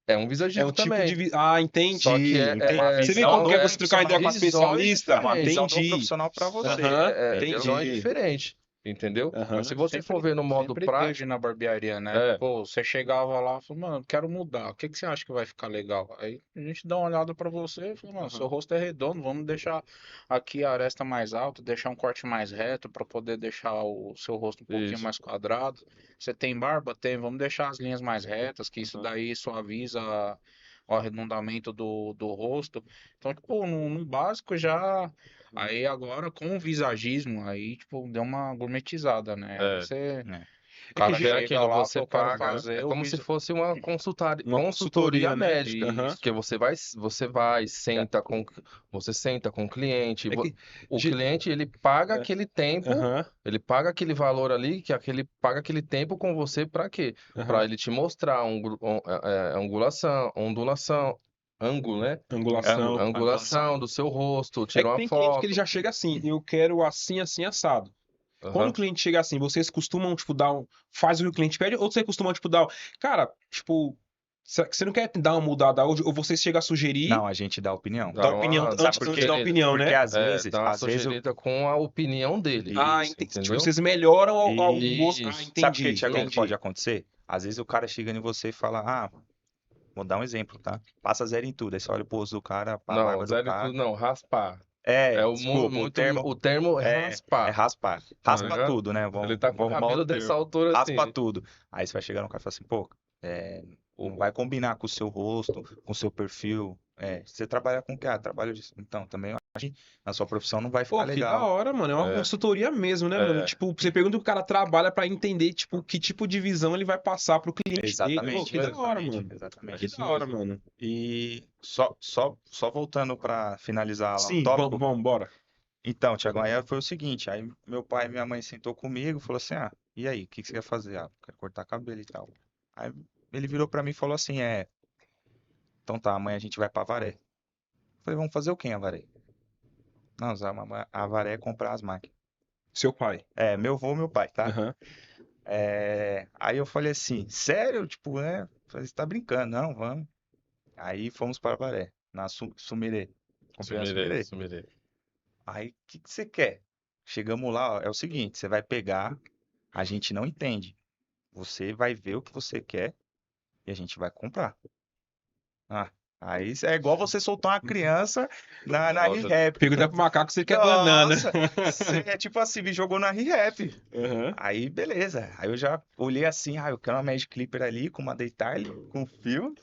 E: É um
B: É
E: visagismo
B: um tipo
E: também.
B: de. Ah,
E: Só que
B: entendi. Entendi.
D: uma
B: Você vê
D: visão
B: como que é
D: do
B: você trocar uma ideia com a
E: profissional.
B: especialista?
E: Visões
D: uma visão do
B: Entendi.
D: profissional para você.
B: Aham.
E: Visão é
B: Entendi.
E: diferente, entendeu?
B: Aham.
E: Mas se você for ver no modo
C: Sempre
E: prático,
C: teve na barbearia, né?
E: é,
C: Pô, você chegava lá e falou, mano, quero mudar. O que que você acha que vai ficar legal? Aí a gente dá uma olhada pra você e fala, mano, seu rosto é redondo, vamos deixar aqui a aresta mais alta, deixar um corte mais reto pra poder deixar o seu rosto um pouquinho
E: isso.
C: mais quadrado. Você tem barba? Tem, vamos deixar as linhas mais retas, que isso daí suaviza o arredondamento do rosto. Então, tipo, no básico já. Aí agora com o visagismo, aí, tipo, deu uma gourmetizada, né? Aí
E: É.
C: você.
D: É.
C: O cara
B: que
E: É
C: chega
E: aquilo,
C: lá,
E: você
C: eu quero
E: paga,
C: fazer
E: é
C: o
E: como se
C: visual.
E: fosse uma
B: uma
E: consultoria
B: consultoria, né?
E: médica,
B: Aham.
E: porque você vai, você senta com o cliente,
B: É que.
E: o
B: ge-
E: cliente ele paga
B: é,
E: aquele tempo,
B: Aham,
E: ele paga aquele valor ali, paga aquele tempo com você para quê? Para
B: aham.
E: ele te mostrar angulação, ondulação, ângulo, né?
B: Angulação.
E: Angulação do seu rosto,
B: É
E: tira
B: que
E: uma
B: tem cliente que ele
E: foto.
B: já chega assim, eu quero assim, assim, assado. Quando o
E: Aham.
B: cliente chega assim, vocês costumam, tipo, faz o que o cliente pede, ou você costuma, tipo, cara, tipo, você não quer dar uma mudada hoje, ou você chega a sugerir,
D: Não, a gente dá opinião.
B: dá opinião,
E: Dá
D: Sabe
B: antes,
D: por
B: antes
D: quê?
B: da
E: sugerida.
B: opinião,
D: Porque
B: né?
E: Dá uma
D: às vezes
E: sugerida com a opinião dele.
D: Isso,
B: Tipo,
E: Entendeu?
B: vocês melhoram o gosto. Ah,
E: Isso.
D: sabe o que,
B: entendi,
D: Tiagão, que pode
B: entendi.
D: acontecer? Às vezes o cara chega em você e fala, vou dar um exemplo, tá? Passa zero em tudo. Aí você olha pro rosto do cara, pra
E: Não,
D: barba do
E: zero em
D: cara.
E: tudo não, raspar. É
D: Desculpa,
E: o termo é
D: é
E: raspar,
D: raspar.
E: tá
D: Raspa
E: ligado?
D: tudo, né?
E: Ele
D: Vamos,
E: tá com o
D: vamos arrumar
E: cabelo
D: outro
E: dessa
D: termo.
E: altura
D: Raspa
E: assim.
D: tudo. Aí você vai chegar no cara e fala assim, pô, não vai combinar com o seu rosto, com o seu perfil. Você trabalha com o quê? Trabalho disso. Então, também eu acho que na sua profissão não vai ficar
B: Pô, que da
D: legal.
B: hora, mano. É uma
E: É,
B: consultoria mesmo, né, mano?
E: é.
B: Tipo, você pergunta o que o cara trabalha pra entender, tipo, que tipo de visão ele vai passar pro cliente dele. Pô,
D: Exatamente,
B: que da hora,
D: exatamente,
B: mano.
E: É
D: exatamente.
B: Que
E: isso
B: da hora,
E: mesmo.
B: mano.
D: E só voltando para finalizar lá o
B: Sim,
D: tópico.
B: vamos, bora.
D: Então, Tiagão, aí foi o seguinte, aí meu pai e minha mãe sentou comigo e falou assim, e aí, o que que você quer fazer? Quero cortar cabelo e tal. Aí ele virou pra mim e falou assim, então tá, amanhã a gente vai pra Avaré. Eu falei, vamos fazer o quê em Avaré? Não, Zé, a Avaré é comprar as máquinas.
B: Seu pai.
D: Meu avô, meu pai, tá?
B: Aham.
D: Aí eu falei assim, sério? Tipo, né? Falei, você tá brincando? Não, vamos. Aí fomos para Avaré, na Sumirê. Comprei na
E: Sumirei,
D: Sumirê.
E: sumirei.
D: Aí, o que que você quer? Chegamos lá, ó, é o seguinte, você vai pegar, a gente não entende. Você vai ver o que você quer e a gente vai comprar. Ah, aí é igual você soltar uma criança na
E: Nossa,
D: ReHap.
B: Perguntar pro macaco se ele quer banana.
D: Nossa, é tipo assim, me jogou na ReHap.
B: Aham.
D: Aí, beleza. Aí eu já olhei assim, eu quero uma Magic Clipper ali, com uma Daytile, com fio,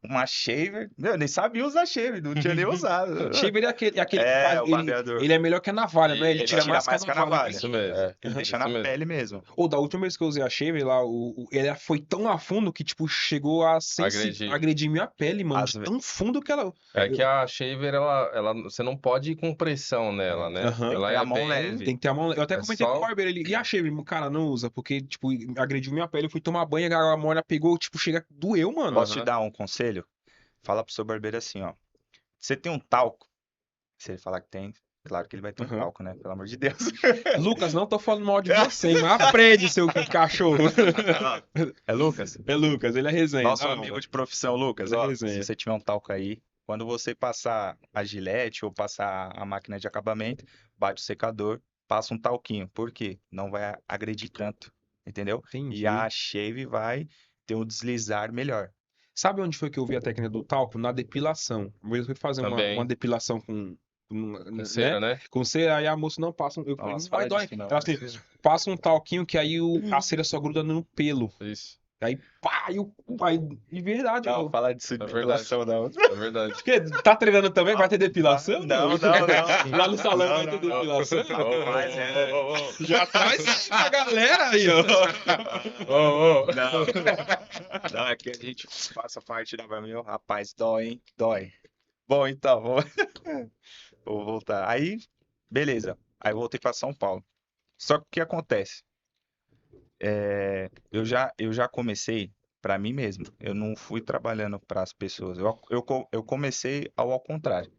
D: uma shaver. Meu, eu nem sabia usar shaver, não tinha nem usado.
B: Shaver é aquele que faz.
D: O barbeador.
B: Ele é melhor que a navalha, né? Ele
E: Ele
B: tira
D: tira
B: mais
D: mais
B: que a navalha.
E: isso mesmo.
D: Ele deixa
E: Isso
D: na
E: mesmo.
D: pele mesmo.
B: Ou da última vez que eu usei a shaver lá, ela foi tão a fundo que, tipo, chegou a agredir minha pele, mano.
D: Às
B: De
D: ve-
B: tão fundo que ela.
E: É que a shaver, você não pode ir com pressão nela, né?
B: Aham.
E: Ela
D: Tem a
E: é
D: mão
E: bem...
D: leve.
B: Tem que ter a mão. Eu até
E: É
B: comentei com o
E: só-
B: barbeiro, e a shaver, cara, não usa, porque, tipo, agrediu minha pele, eu fui tomar banho, a morna pegou, tipo, doeu, mano.
D: Posso te
E: Aham.
D: dar um conselho? Fala pro seu barbeiro assim, ó. Você tem um talco? Se ele falar que tem, claro que ele vai ter um
B: Aham.
D: talco, né? Pelo amor de Deus.
B: Lucas, não tô falando mal de você, hein, mas aprende, seu cachorro.
D: É Lucas?
B: É Lucas, ele é resenha.
D: Nosso
B: da
D: amigo
B: hora.
D: de profissão, Lucas.
B: Ele é
D: Ó,
B: resenha.
D: se você tiver um talco aí, quando você passar a gilete ou passar a máquina de acabamento, bate o secador, passa um talquinho. Por quê? Não vai agredir tanto, entendeu?
B: Entendi.
D: E a shave vai ter um deslizar melhor.
B: Sabe onde foi que eu vi a técnica do talco? Na depilação. Uma vez eu fui fazer uma
E: Também.
B: depilação com
E: Com cera, né?
B: com cera, aí a moça não passa. Eu falei,
D: Nossa,
B: não vai
D: fala
B: dói.
D: disso não.
B: Ela assim, passa um talquinho que aí a cera só gruda no pelo.
E: Isso.
B: Aí, pá, aí, de verdade.
D: Não, fala disso de
E: É verdade.
D: depilação não.
E: É verdade.
B: Que, tá treinando também? Vai ter depilação?
D: Não.
B: Lá no salão vai ter
D: não.
B: depilação?
D: Rapaz,
B: Já traz a galera aí, ó.
D: Não, é que a gente passa parte da meu rapaz, dói, hein? Dói. Bom, então, vou voltar. Aí, beleza. Aí eu voltei para São Paulo. Só que o que acontece? Eu já comecei para mim mesmo. Eu não fui trabalhando para as pessoas. Eu comecei ao contrário.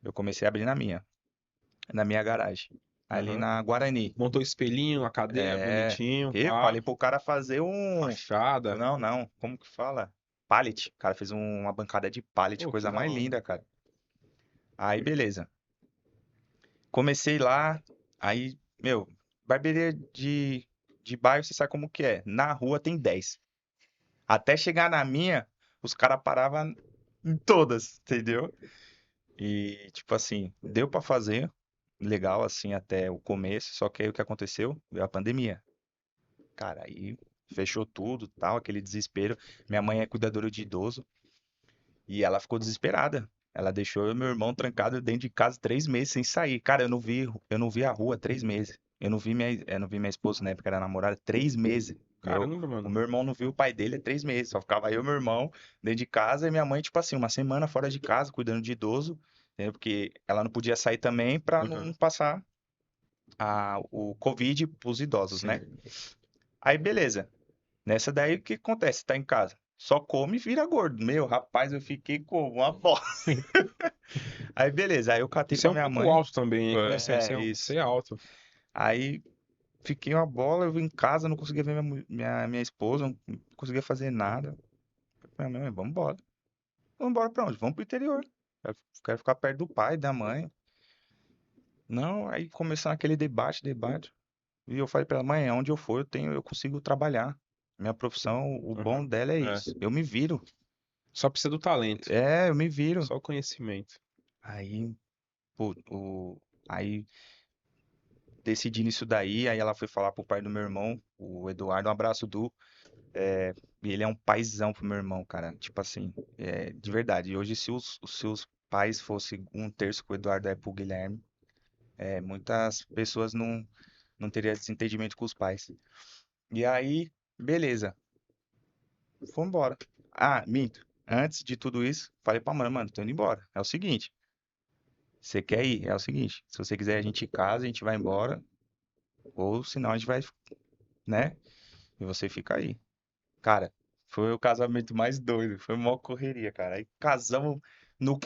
D: Eu comecei a abrir na minha garagem. Ali
B: Aham.
D: na Guarani.
B: Montou espelhinho, a cadeira, bonitinho.
D: Eu
B: pá,
D: falei pro cara fazer
B: fachada.
D: Não. Como que fala? Pallet. O cara fez uma bancada de pallet,
B: Pô,
D: coisa
B: que da
D: mais
B: hora.
D: linda, cara. Aí, beleza. Comecei lá, aí, meu, barbearia de bairro, você sabe como que é. Na rua tem 10. Até chegar na minha, os caras paravam em todas, entendeu? E, tipo assim, deu pra fazer legal, assim, até o começo, só que aí o que aconteceu? Veio a pandemia. Cara, aí fechou tudo, tal, aquele desespero. Minha mãe é cuidadora de idoso e ela ficou desesperada. Ela deixou eu e meu irmão trancado dentro de casa 3 meses sem sair. Cara, eu não vi a rua 3 meses. eu não vi minha esposa na época, era namorada, 3 meses.
B: Caramba,
D: O
B: mano.
D: meu irmão não viu o pai dele há 3 meses. Só ficava eu e meu irmão dentro de casa e minha mãe, tipo assim, uma semana fora de casa, cuidando de idoso, entendeu? Porque ela não podia sair também pra
B: Uhum.
D: não passar o Covid pros idosos, né?
B: Sim.
D: Aí, beleza. Nessa daí, o que acontece? Tá em casa. Só come e vira gordo. Meu, rapaz, eu fiquei com uma bosta. Aí, beleza. Aí eu catei
B: Isso é
D: pra
B: um
D: minha
B: pouco
D: mãe.
B: alto também, hein? Com licença,
D: É,
B: isso
D: isso.
B: é alto.
D: Aí fiquei uma bola, eu vim em casa, não conseguia ver minha esposa, não conseguia fazer nada. Falei, minha mãe, vamos embora. Vamos embora pra onde? Vamos pro interior. Eu quero ficar perto do pai, da mãe. Não, aí começando aquele debate. E eu falei pra ela, mãe, onde eu for, eu consigo trabalhar. Minha profissão, o bom
B: Uhum.
D: dela é
B: É.
D: isso. Eu me viro.
B: Só precisa do talento.
D: É, eu me viro.
B: Só o conhecimento.
D: Aí, pô, aí decidi nisso daí, aí ela foi falar pro pai do meu irmão, o Eduardo, um abraço, Du. E ele é um paizão pro meu irmão, cara. Tipo assim, de verdade. E hoje, se os seus pais fossem um terço que o Eduardo é pro Guilherme, muitas pessoas não teriam desentendimento com os pais. E aí, beleza. Fomos embora. Ah, minto. Antes de tudo isso, falei pra mãe, mano, tô indo embora. É o seguinte, você quer ir? É o seguinte, se você quiser a gente casa, a gente vai embora, ou senão a gente vai, né? E você fica aí. Cara, foi o casamento mais doido, foi uma correria, cara. Aí casamos no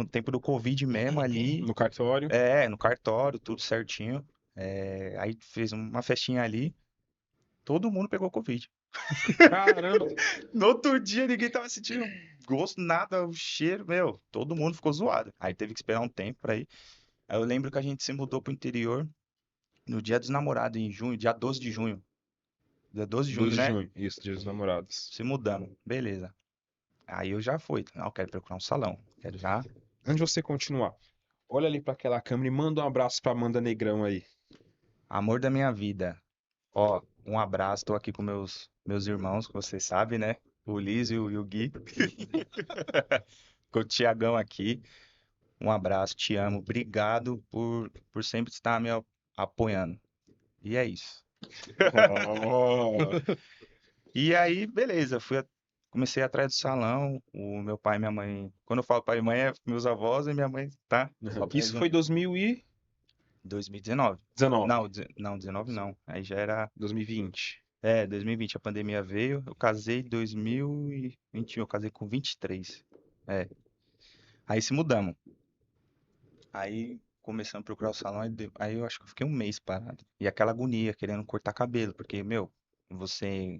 D: tempo do Covid mesmo ali,
B: No cartório.
D: no cartório, tudo certinho. Aí fez uma festinha ali, todo mundo pegou Covid.
B: Caramba.
D: No outro dia ninguém tava sentindo gosto, nada, o cheiro, meu, todo mundo ficou zoado. Aí teve que esperar um tempo pra ir. Aí eu lembro que a gente se mudou pro interior no dia dos namorados, em junho, dia 12 de junho. Dia 12 de junho,
B: 12 de
D: né?
B: junho. Isso, Dia dos Namorados.
D: Se mudamos, beleza. Aí eu já fui. Não, eu quero procurar um salão. Quero já.
B: Antes de você continuar, olha ali pra aquela câmera e manda um abraço pra Amanda Negrão aí.
D: Amor da minha vida. Ó, um abraço. Tô aqui com meus irmãos, que vocês sabem, né? O Liz e o Gui. Com o Tiagão aqui. Um abraço, te amo. Obrigado por sempre estar me apoiando. E é isso.
B: Oh.
D: E aí, beleza. Comecei atrás do salão. O meu pai e minha mãe. Quando eu falo pai e mãe, é meus avós e minha mãe, tá? Só pra
B: Isso
D: eles.
B: foi 2019,
D: 2019. Não, 19 não. Aí já era.
B: 2020.
D: 2020 a pandemia veio. Eu casei em 2021. Eu casei com 23. É. Aí se mudamos. Aí começamos a procurar o salão. Aí eu acho que eu fiquei um mês parado. E aquela agonia, querendo cortar cabelo. Porque, meu, você.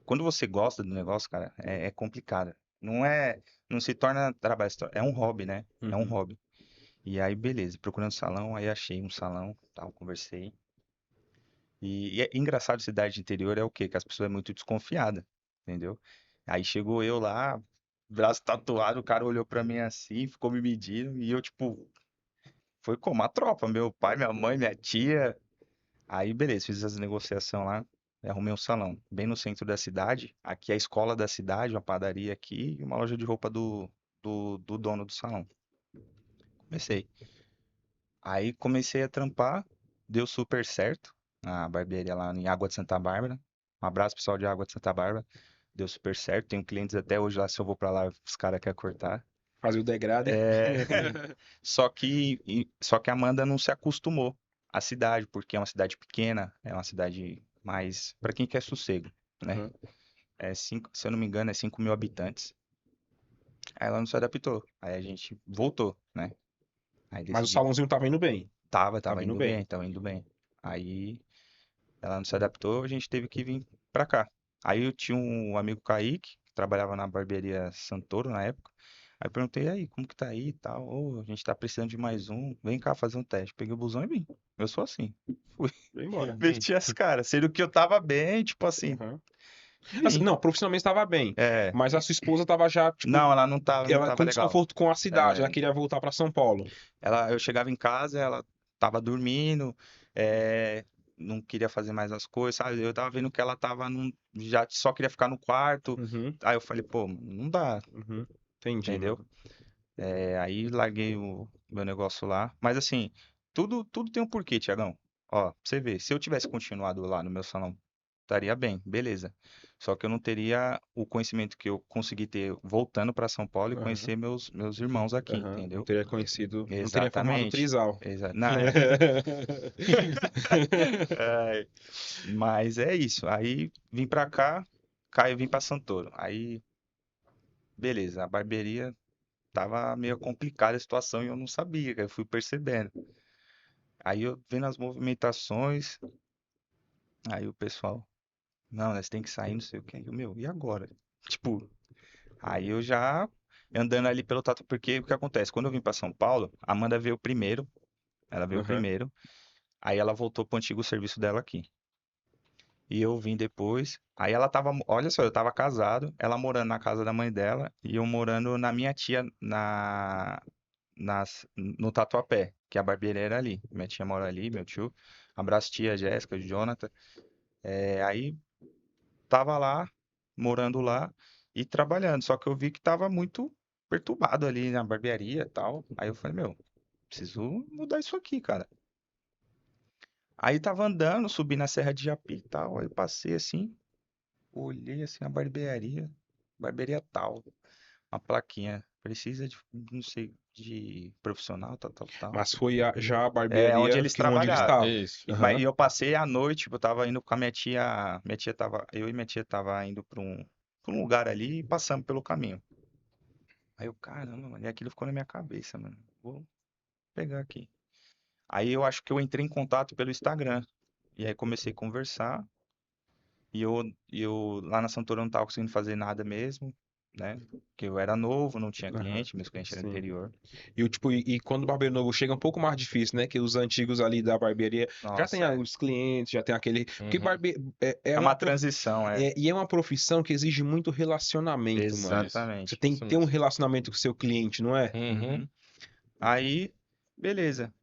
D: Quando você gosta do negócio, cara, é complicado. Não é. Não se torna trabalho, é um hobby, né? É um
B: Uhum.
D: hobby. E aí, beleza, procurando salão, aí achei um salão, tal, conversei. E é engraçado, cidade de interior é o quê? Que as pessoas é muito desconfiada, entendeu? Aí chegou eu lá, braço tatuado, o cara olhou pra mim assim, ficou me medindo, e eu, tipo, foi como a tropa, meu pai, minha mãe, minha tia. Aí, beleza, fiz as negociações lá, arrumei um salão, bem no centro da cidade. Aqui é a escola da cidade, uma padaria aqui e uma loja de roupa do dono do salão. Comecei. Aí comecei a trampar, deu super certo. A barbearia lá em Água de Santa Bárbara. Um abraço, pessoal de Água de Santa Bárbara. Deu super certo. Tenho clientes até hoje lá, se eu vou pra lá, os caras querem cortar.
B: Fazer o degrade.
D: É, só que a Amanda não se acostumou à cidade, porque é uma cidade pequena, é uma cidade mais para quem quer sossego, né?
B: Uhum.
D: Se eu não me engano, é 5 mil habitantes. Aí ela não se adaptou. Aí a gente voltou, né? Aí
B: Mas o
D: decidi.
B: salãozinho tava indo bem.
D: Tava,
B: Tava
D: tava
B: indo
D: indo
B: bem.
D: bem, tava indo bem. Aí ela não se adaptou, a gente teve que vir pra cá. Aí eu tinha um amigo Kaique, que trabalhava na barbearia Santoro na época. Aí eu perguntei, aí, como que tá aí e tal? Ô, a gente tá precisando de mais um. Vem cá fazer um teste. Peguei o busão e vim. Eu sou assim. Fui.
B: Foi embora.
D: Meti as caras. Sendo que eu tava bem, tipo assim,
B: Uhum. Assim,
D: vim.
B: não, profissionalmente estava bem.
D: É.
B: Mas a sua esposa tava já, tipo,
D: Não, ela não
B: ela
D: tava
B: com
D: legal.
B: desconforto com a cidade. Ela queria voltar pra São Paulo.
D: Eu chegava em casa, ela tava dormindo, não queria fazer mais as coisas, sabe? Eu tava vendo que ela já só queria ficar no quarto.
B: Uhum,
D: Aí eu falei, pô, não dá,
B: uhum. Entendi,
D: entendeu?
B: mano.
D: Aí larguei o meu negócio lá. Mas assim, tudo tem um porquê, Tiagão. Ó, pra você ver, se eu tivesse continuado lá no meu salão, estaria bem, beleza. Só que eu não teria o conhecimento que eu consegui ter voltando para São Paulo e
B: Aham,
D: conhecer meus irmãos aqui,
B: aham. Não
D: entendeu?
B: teria conhecido, não teria formado o
D: Exatamente.
B: trisal.
D: Não, é, mas é isso. Aí vim pra cá, Caio, vim pra Santoro. Aí, beleza, a barbearia tava meio complicada a situação e eu não sabia, cara, eu fui percebendo. Aí eu vendo as movimentações, aí o pessoal, não, nós tem que sair, não sei o quê. Eu, meu, e agora? Tipo, aí eu já andando ali pelo Tatu, porque o que acontece? Quando eu vim pra São Paulo, a Amanda veio primeiro, ela veio
B: Aham.
D: primeiro, aí ela voltou pro antigo serviço dela aqui. E eu vim depois. Aí ela tava, olha só, eu tava casado, ela morando na casa da mãe dela e eu morando na minha tia no Tatuapé, que a barbearia era ali. Minha tia mora ali, meu tio. Abraço tia Jéssica, Jonathan. Aí tava lá, morando lá e trabalhando. Só que eu vi que tava muito perturbado ali na barbearia e tal. Aí eu falei, meu, preciso mudar isso aqui, cara. Aí tava andando, subi na Serra de Japi e tal. Aí eu passei assim, olhei assim a barbearia tal, uma plaquinha. Precisa de, não sei, de profissional, tal, tal, tal.
B: Mas foi já a
D: É onde
B: barbearia
D: eles
B: onde ele
D: trabalhavam.
B: estava.
E: Isso.
D: Mas
B: Aham.
D: eu passei a noite, tipo, eu tava indo com a minha tia. Eu e minha tia tava indo pra um lugar ali e passamos pelo caminho. Aí eu, caramba, mano, e aquilo ficou na minha cabeça, mano. Vou pegar aqui. Aí eu acho que eu entrei em contato pelo Instagram. E aí comecei a conversar. E eu lá na Santora não tava conseguindo fazer nada mesmo, né? Porque eu era novo, não tinha
B: Aham.
D: cliente, meus clientes eram
B: Sim.
D: interior.
B: E, tipo, e quando o barbeiro novo chega é um pouco mais difícil, né? Que os antigos ali da barbearia já tem
D: Nossa,
B: os clientes, já tem aquele. Porque
E: Uhum.
D: é uma transição,
B: e é uma profissão que exige muito relacionamento, mano.
E: Isso.
B: Você
D: Exatamente.
B: tem que
E: Isso
B: ter um
E: mesmo.
B: relacionamento com o seu cliente, não é?
E: Uhum.
D: Uhum. Aí, beleza.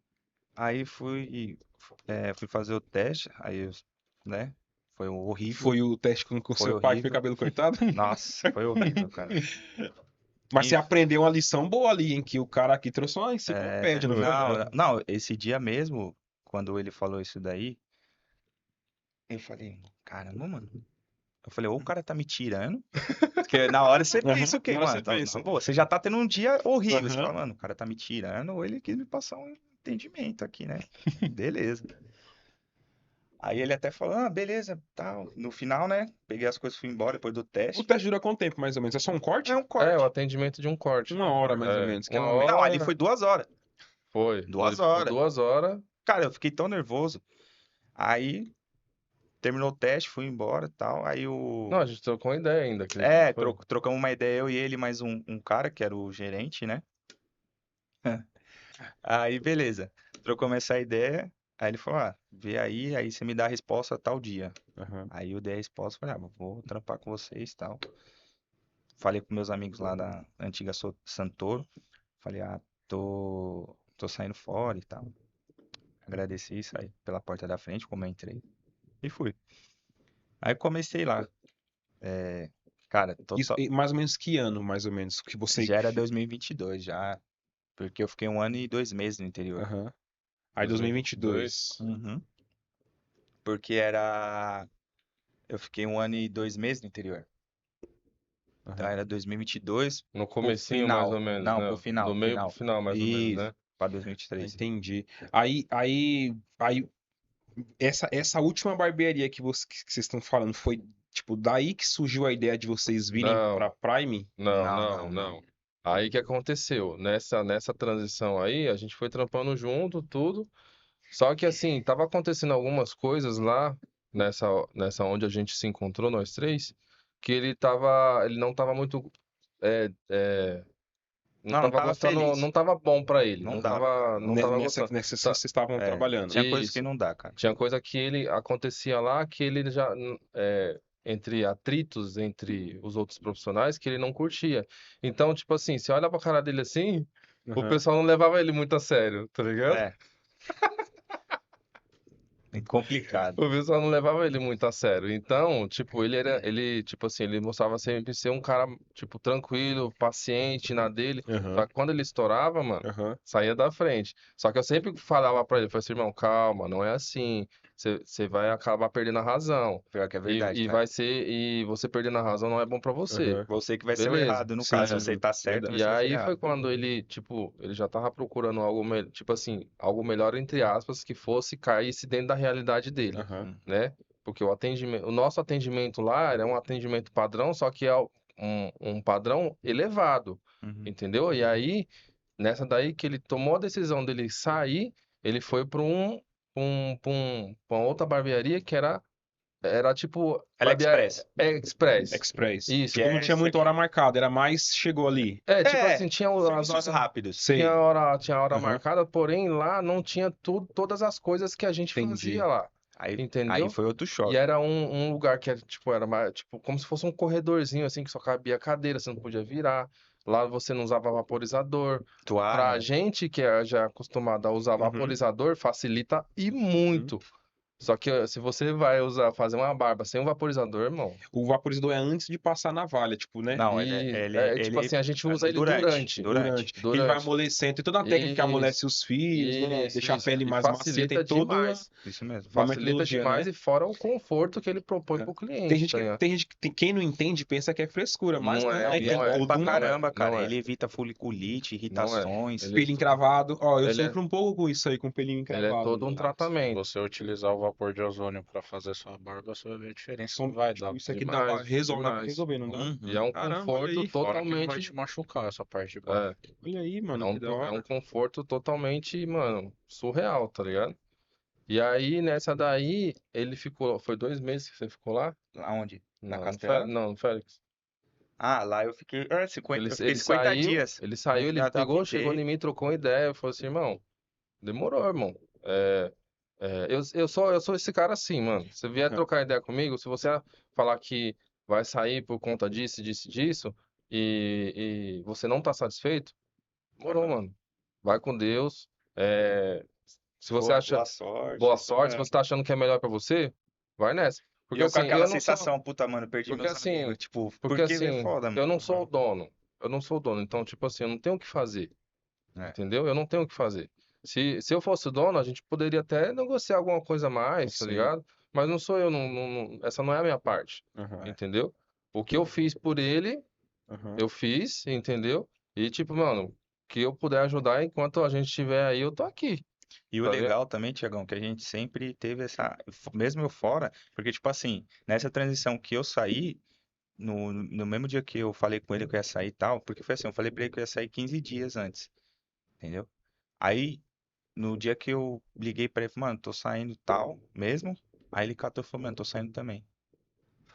D: Aí fui fazer o teste, né? Foi horrível,
B: Foi o teste com
D: foi
B: seu pai que foi
D: horrível.
B: cabelo cortado?
D: Nossa, foi horrível, cara.
B: Mas você
D: Enf-
B: aprendeu uma lição boa ali, em que o cara aqui trouxe uma enciclopédia, não foi?
D: não, não, esse dia mesmo, quando ele falou isso daí, eu falei, caramba, mano. Eu falei, ou o cara tá me tirando. Porque na hora você pensa
B: Aham,
D: o quê,
B: na hora você
D: mano? Na
B: pensa.
D: boa, você já tá tendo um dia horrível. Você
B: Aham.
D: fala, mano, o cara tá me tirando, ou ele quis me passar um entendimento aqui, né? Beleza. Aí ele até falou, ah, beleza, tal. No final, né? Peguei as coisas e fui embora depois do
B: O
D: teste.
B: teste dura quanto tempo, mais ou menos? É só um
D: É
B: corte?
D: um
E: É, o
D: corte.
E: atendimento de um corte.
B: Uma hora, mais ou
E: É,
B: menos, que é
E: uma
B: uma.
D: Não, ali
E: hora
D: foi 2 horas.
E: foi. Ali
D: 2
E: ficou
D: horas.
E: 2 horas.
D: Cara, eu fiquei tão nervoso. Aí terminou o teste, fui embora e tal. Aí
E: Não,
D: o.
E: a gente trocou uma ideia ainda, acredito, não foi?
D: Trocamos uma ideia, eu e ele, mais um cara, que era o gerente, né? Aí, beleza. Trocamos essa ideia. Aí ele falou: ah, vê aí você me dá a resposta tal dia.
B: Aham.
D: Aí eu dei a resposta, falei: ah, vou trampar com vocês e tal. Falei com meus amigos lá da antiga Santoro. Falei: ah, tô saindo fora e tal. Agradeci, saí pela porta da frente, como eu entrei. E fui. Aí comecei lá. É, cara,
B: Isso,
D: total.
B: e mais ou menos que ano, mais ou menos, que você.
D: Já era 2022, já. Porque eu fiquei 1 ano e 2 meses no interior.
B: Aham. Aí
E: 2022.
B: 2022.
D: Uhum. Porque era. Eu fiquei 1 ano e 2 meses no interior. Então
B: Aham.
D: era 2022
E: No
D: pro
E: comecinho, mais ou
D: final.
E: menos,
D: Não, pro
E: né?
D: final,
E: Do meio pro
D: final.
E: final, mais ou menos,
D: Isso,
E: né?
D: pra 2023.
B: Entendi. Aí, essa última barbearia que vocês estão falando foi, tipo, daí que surgiu a ideia de vocês virem
E: Não,
B: pra Prime?
E: não,
D: Não,
E: não,
D: não, não.
E: não. Aí que aconteceu? Nessa transição aí, a gente foi trampando junto, tudo. Só que assim, tava acontecendo algumas coisas lá, nessa onde a gente se encontrou, nós três, que ele não tava muito, é, é, não
D: Não, não
E: tava
D: tava
E: gostando,
D: feliz.
E: não tava bom pra ele,
D: Não
E: não
D: dava,
E: tava,
D: cara.
E: não
D: Não
E: tava
D: dava.
B: Nessa,
E: gostando.
B: nessa
E: Tá,
B: vocês estavam trabalhando.
D: Tinha coisas que
E: isso.
D: não dá, cara.
E: Tinha coisa que ele acontecia lá que ele já, entre atritos entre os outros profissionais, que ele não curtia. Então, tipo assim, você olha pra cara dele assim, o
B: Aham.
E: pessoal não levava ele muito a sério, tá ligado?
D: É. Complicado.
E: O pessoal não levava ele muito a sério. Então, tipo, tipo assim, ele mostrava sempre ser um cara, tipo, tranquilo, paciente na dele. Só
B: Aham,
E: que quando ele estourava, mano,
B: aham,
E: saía da frente. Só que eu sempre falava pra ele, falei assim, irmão, calma, não é assim. Você vai acabar perdendo a razão.
D: Pior que é verdade,
E: E
D: cara.
E: vai ser, e você perdendo a razão não é bom pra você.
B: aham.
D: Você que vai ser o
E: Beleza.
D: errado, no
B: Sim,
D: caso. Se
B: sim,
D: você tá certo,
B: verdade.
E: E
D: você vai ser
E: aí foi
D: errado.
E: quando ele, tipo, ele já tava procurando algo, tipo assim, algo melhor, entre aspas, que fosse caísse dentro da realidade dele,
B: Aham,
E: né? Porque o nosso atendimento lá era um atendimento padrão, só que é um padrão elevado,
D: Uhum.
E: entendeu? E aí, nessa daí que ele tomou a decisão dele sair, ele foi pra uma outra barbearia que era tipo, barbearia
D: AliExpress.
E: express.
B: Express.
E: Isso.
B: Tipo, não tinha
D: essa
B: muita
D: aqui.
B: hora marcada, era mais chegou ali.
E: Tipo assim, tinha as
D: Serviços
E: horas.
D: rápidos.
B: Sei.
E: Tinha hora
B: Aham,
E: marcada, porém lá não tinha todas as coisas que a gente
B: entendi.
E: fazia lá,
D: Aí
E: entendeu?
D: foi outro
E: E
D: choque.
E: era um lugar que era, tipo, era mais, tipo, como se fosse um corredorzinho, assim, que só cabia cadeira, você não podia virar. Lá você não usava vaporizador. Pra
D: Toalha.
E: gente que é já acostumado a usar
B: Uhum,
E: vaporizador, facilita e
B: uhum.
E: muito. Só que se você vai fazer uma barba sem um vaporizador, irmão,
B: O vaporizador é antes de passar a navalha, tipo, né?
D: Não,
E: e tipo assim, a gente usa ele
D: durante.
B: Durante. Que ele vai
E: durante.
B: amolecendo. Tem toda uma técnica que amolece
E: Isso.
B: os fios, né? Deixar a
E: Isso.
B: pele
E: E
B: mais macia. Tem
E: facilita
B: toda
E: demais.
D: Isso mesmo.
B: uma
E: Facilita
B: metodologia,
E: demais
B: né?
E: e fora o conforto que ele propõe
B: É.
E: pro
B: Tem
E: cliente,
B: gente
E: tá
B: que,
E: ligado?
B: tem gente que quem não entende pensa que é frescura, mas
E: Não
B: não,
E: é,
B: né? Tem
E: não é,
D: É pra
B: todo um
D: caramba, cara.
E: não é,
D: Ele evita foliculite,
E: não é.
D: irritações.
E: Ele,
B: pelinho encravado. Ó, eu
E: ele é,
B: sofro um pouco com isso aí, com pelinho
E: ele é
B: encravado.
E: todo um
C: Ah, se
E: tratamento.
C: você utilizar o vapor de ozônio para fazer sua barba, você vai ver a diferença que
B: Então,
C: vai
B: tipo,
C: dar.
B: isso aqui dá pra
E: Demais,
B: resolver, dá pra
E: demais.
B: resolver, não dá?
E: E é
D: Uhum.
E: um
B: Caramba, olha
E: conforto
B: aí.
C: Fora que não vai
E: totalmente.
C: te machucar essa parte de baixo.
E: É,
B: Olha aí, mano,
E: é
B: que da
E: é um
B: hora.
E: conforto totalmente, mano, surreal, tá ligado? E aí, nessa daí, ele ficou. Foi 2 meses que você ficou lá?
D: Aonde? Na
E: Não,
D: Castelã?
E: Não, no Félix.
D: Ah, lá eu fiquei. Eu fiquei
E: Ele
D: 50
E: saiu,
D: dias.
E: ele
D: Me
E: saiu, ele pegou, chegou
D: adaptei.
E: em mim, trocou uma ideia, falou assim, irmão, demorou, irmão. Eu sou esse cara assim, mano. Se vier
B: Aham.
E: trocar ideia comigo, se você falar que vai sair por conta disso, disso, disso, e você não tá satisfeito, demorou, mano. Vai com Deus. É, se você acha
D: Boa sorte.
E: boa sorte, se você tá achando que é melhor pra você, vai nessa.
D: E
E: Porque
D: eu com
E: assim,
D: aquela sensação, puta, mano, perdi
E: porque
D: meus amigos.
E: assim,
D: Tipo,
E: porque
D: porque é
E: assim,
D: foda,
E: eu
D: mano.
E: não sou o dono. Eu não sou o dono. Então, tipo assim, eu não tenho o que fazer.
D: É.
E: Entendeu? Eu não tenho o que fazer. Se eu fosse o dono, a gente poderia até negociar alguma coisa a mais, tá
B: Sim.
E: ligado? Mas não sou eu, essa não é a minha parte.
B: Aham,
E: Entendeu? O que eu fiz por ele,
B: aham.
E: eu fiz, entendeu? E tipo, mano, que eu puder ajudar enquanto a gente estiver aí, eu tô aqui.
D: E o
E: Tá ligado?
D: legal também, Tiagão, que a gente sempre teve essa. Mesmo eu fora, porque, tipo assim, nessa transição que eu saí, no mesmo dia que eu falei com ele que eu ia sair e tal, porque foi assim, eu falei pra ele que eu ia sair 15 dias antes, entendeu? Aí, no dia que eu liguei pra ele, falei, mano, tô saindo tal, mesmo. Aí ele catou e falou, mano, tô saindo também.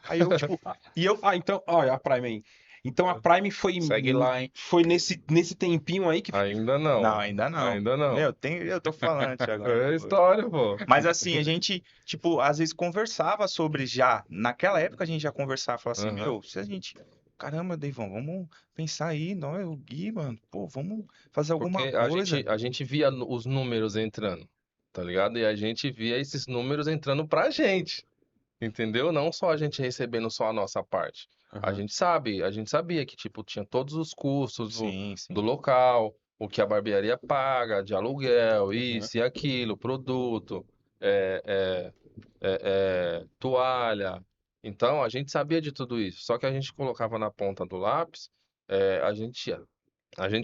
D: Aí eu, tipo, e eu.
B: Ah, então, olha a Prime aí. Então a Prime
C: Segue lá, hein?
B: foi nesse tempinho aí que
E: Ainda
D: Não,
E: não.
D: ainda não.
E: Ainda não.
D: Meu, eu tô falando, Tiagão.
E: É história, pô.
D: Mas assim, a gente, tipo, às vezes conversava sobre já. Naquela época a gente já conversava, falava assim,
E: Aham.
D: meu, se a gente. Caramba, Deivão, vamos pensar aí, nós, o Gui, mano, pô, vamos fazer alguma
E: Porque
D: coisa.
E: a gente via os números entrando, tá ligado? E a gente via esses números entrando pra gente, entendeu? Não só a gente recebendo só a nossa parte. A
B: Aham.
E: gente sabia que, tipo, tinha todos os custos
D: Sim,
E: do
D: sim.
E: local, o que a barbearia paga, de aluguel, isso e aquilo, produto, é, é, toalha. Então, a gente sabia de tudo isso. Só que a gente colocava na ponta do lápis, a gente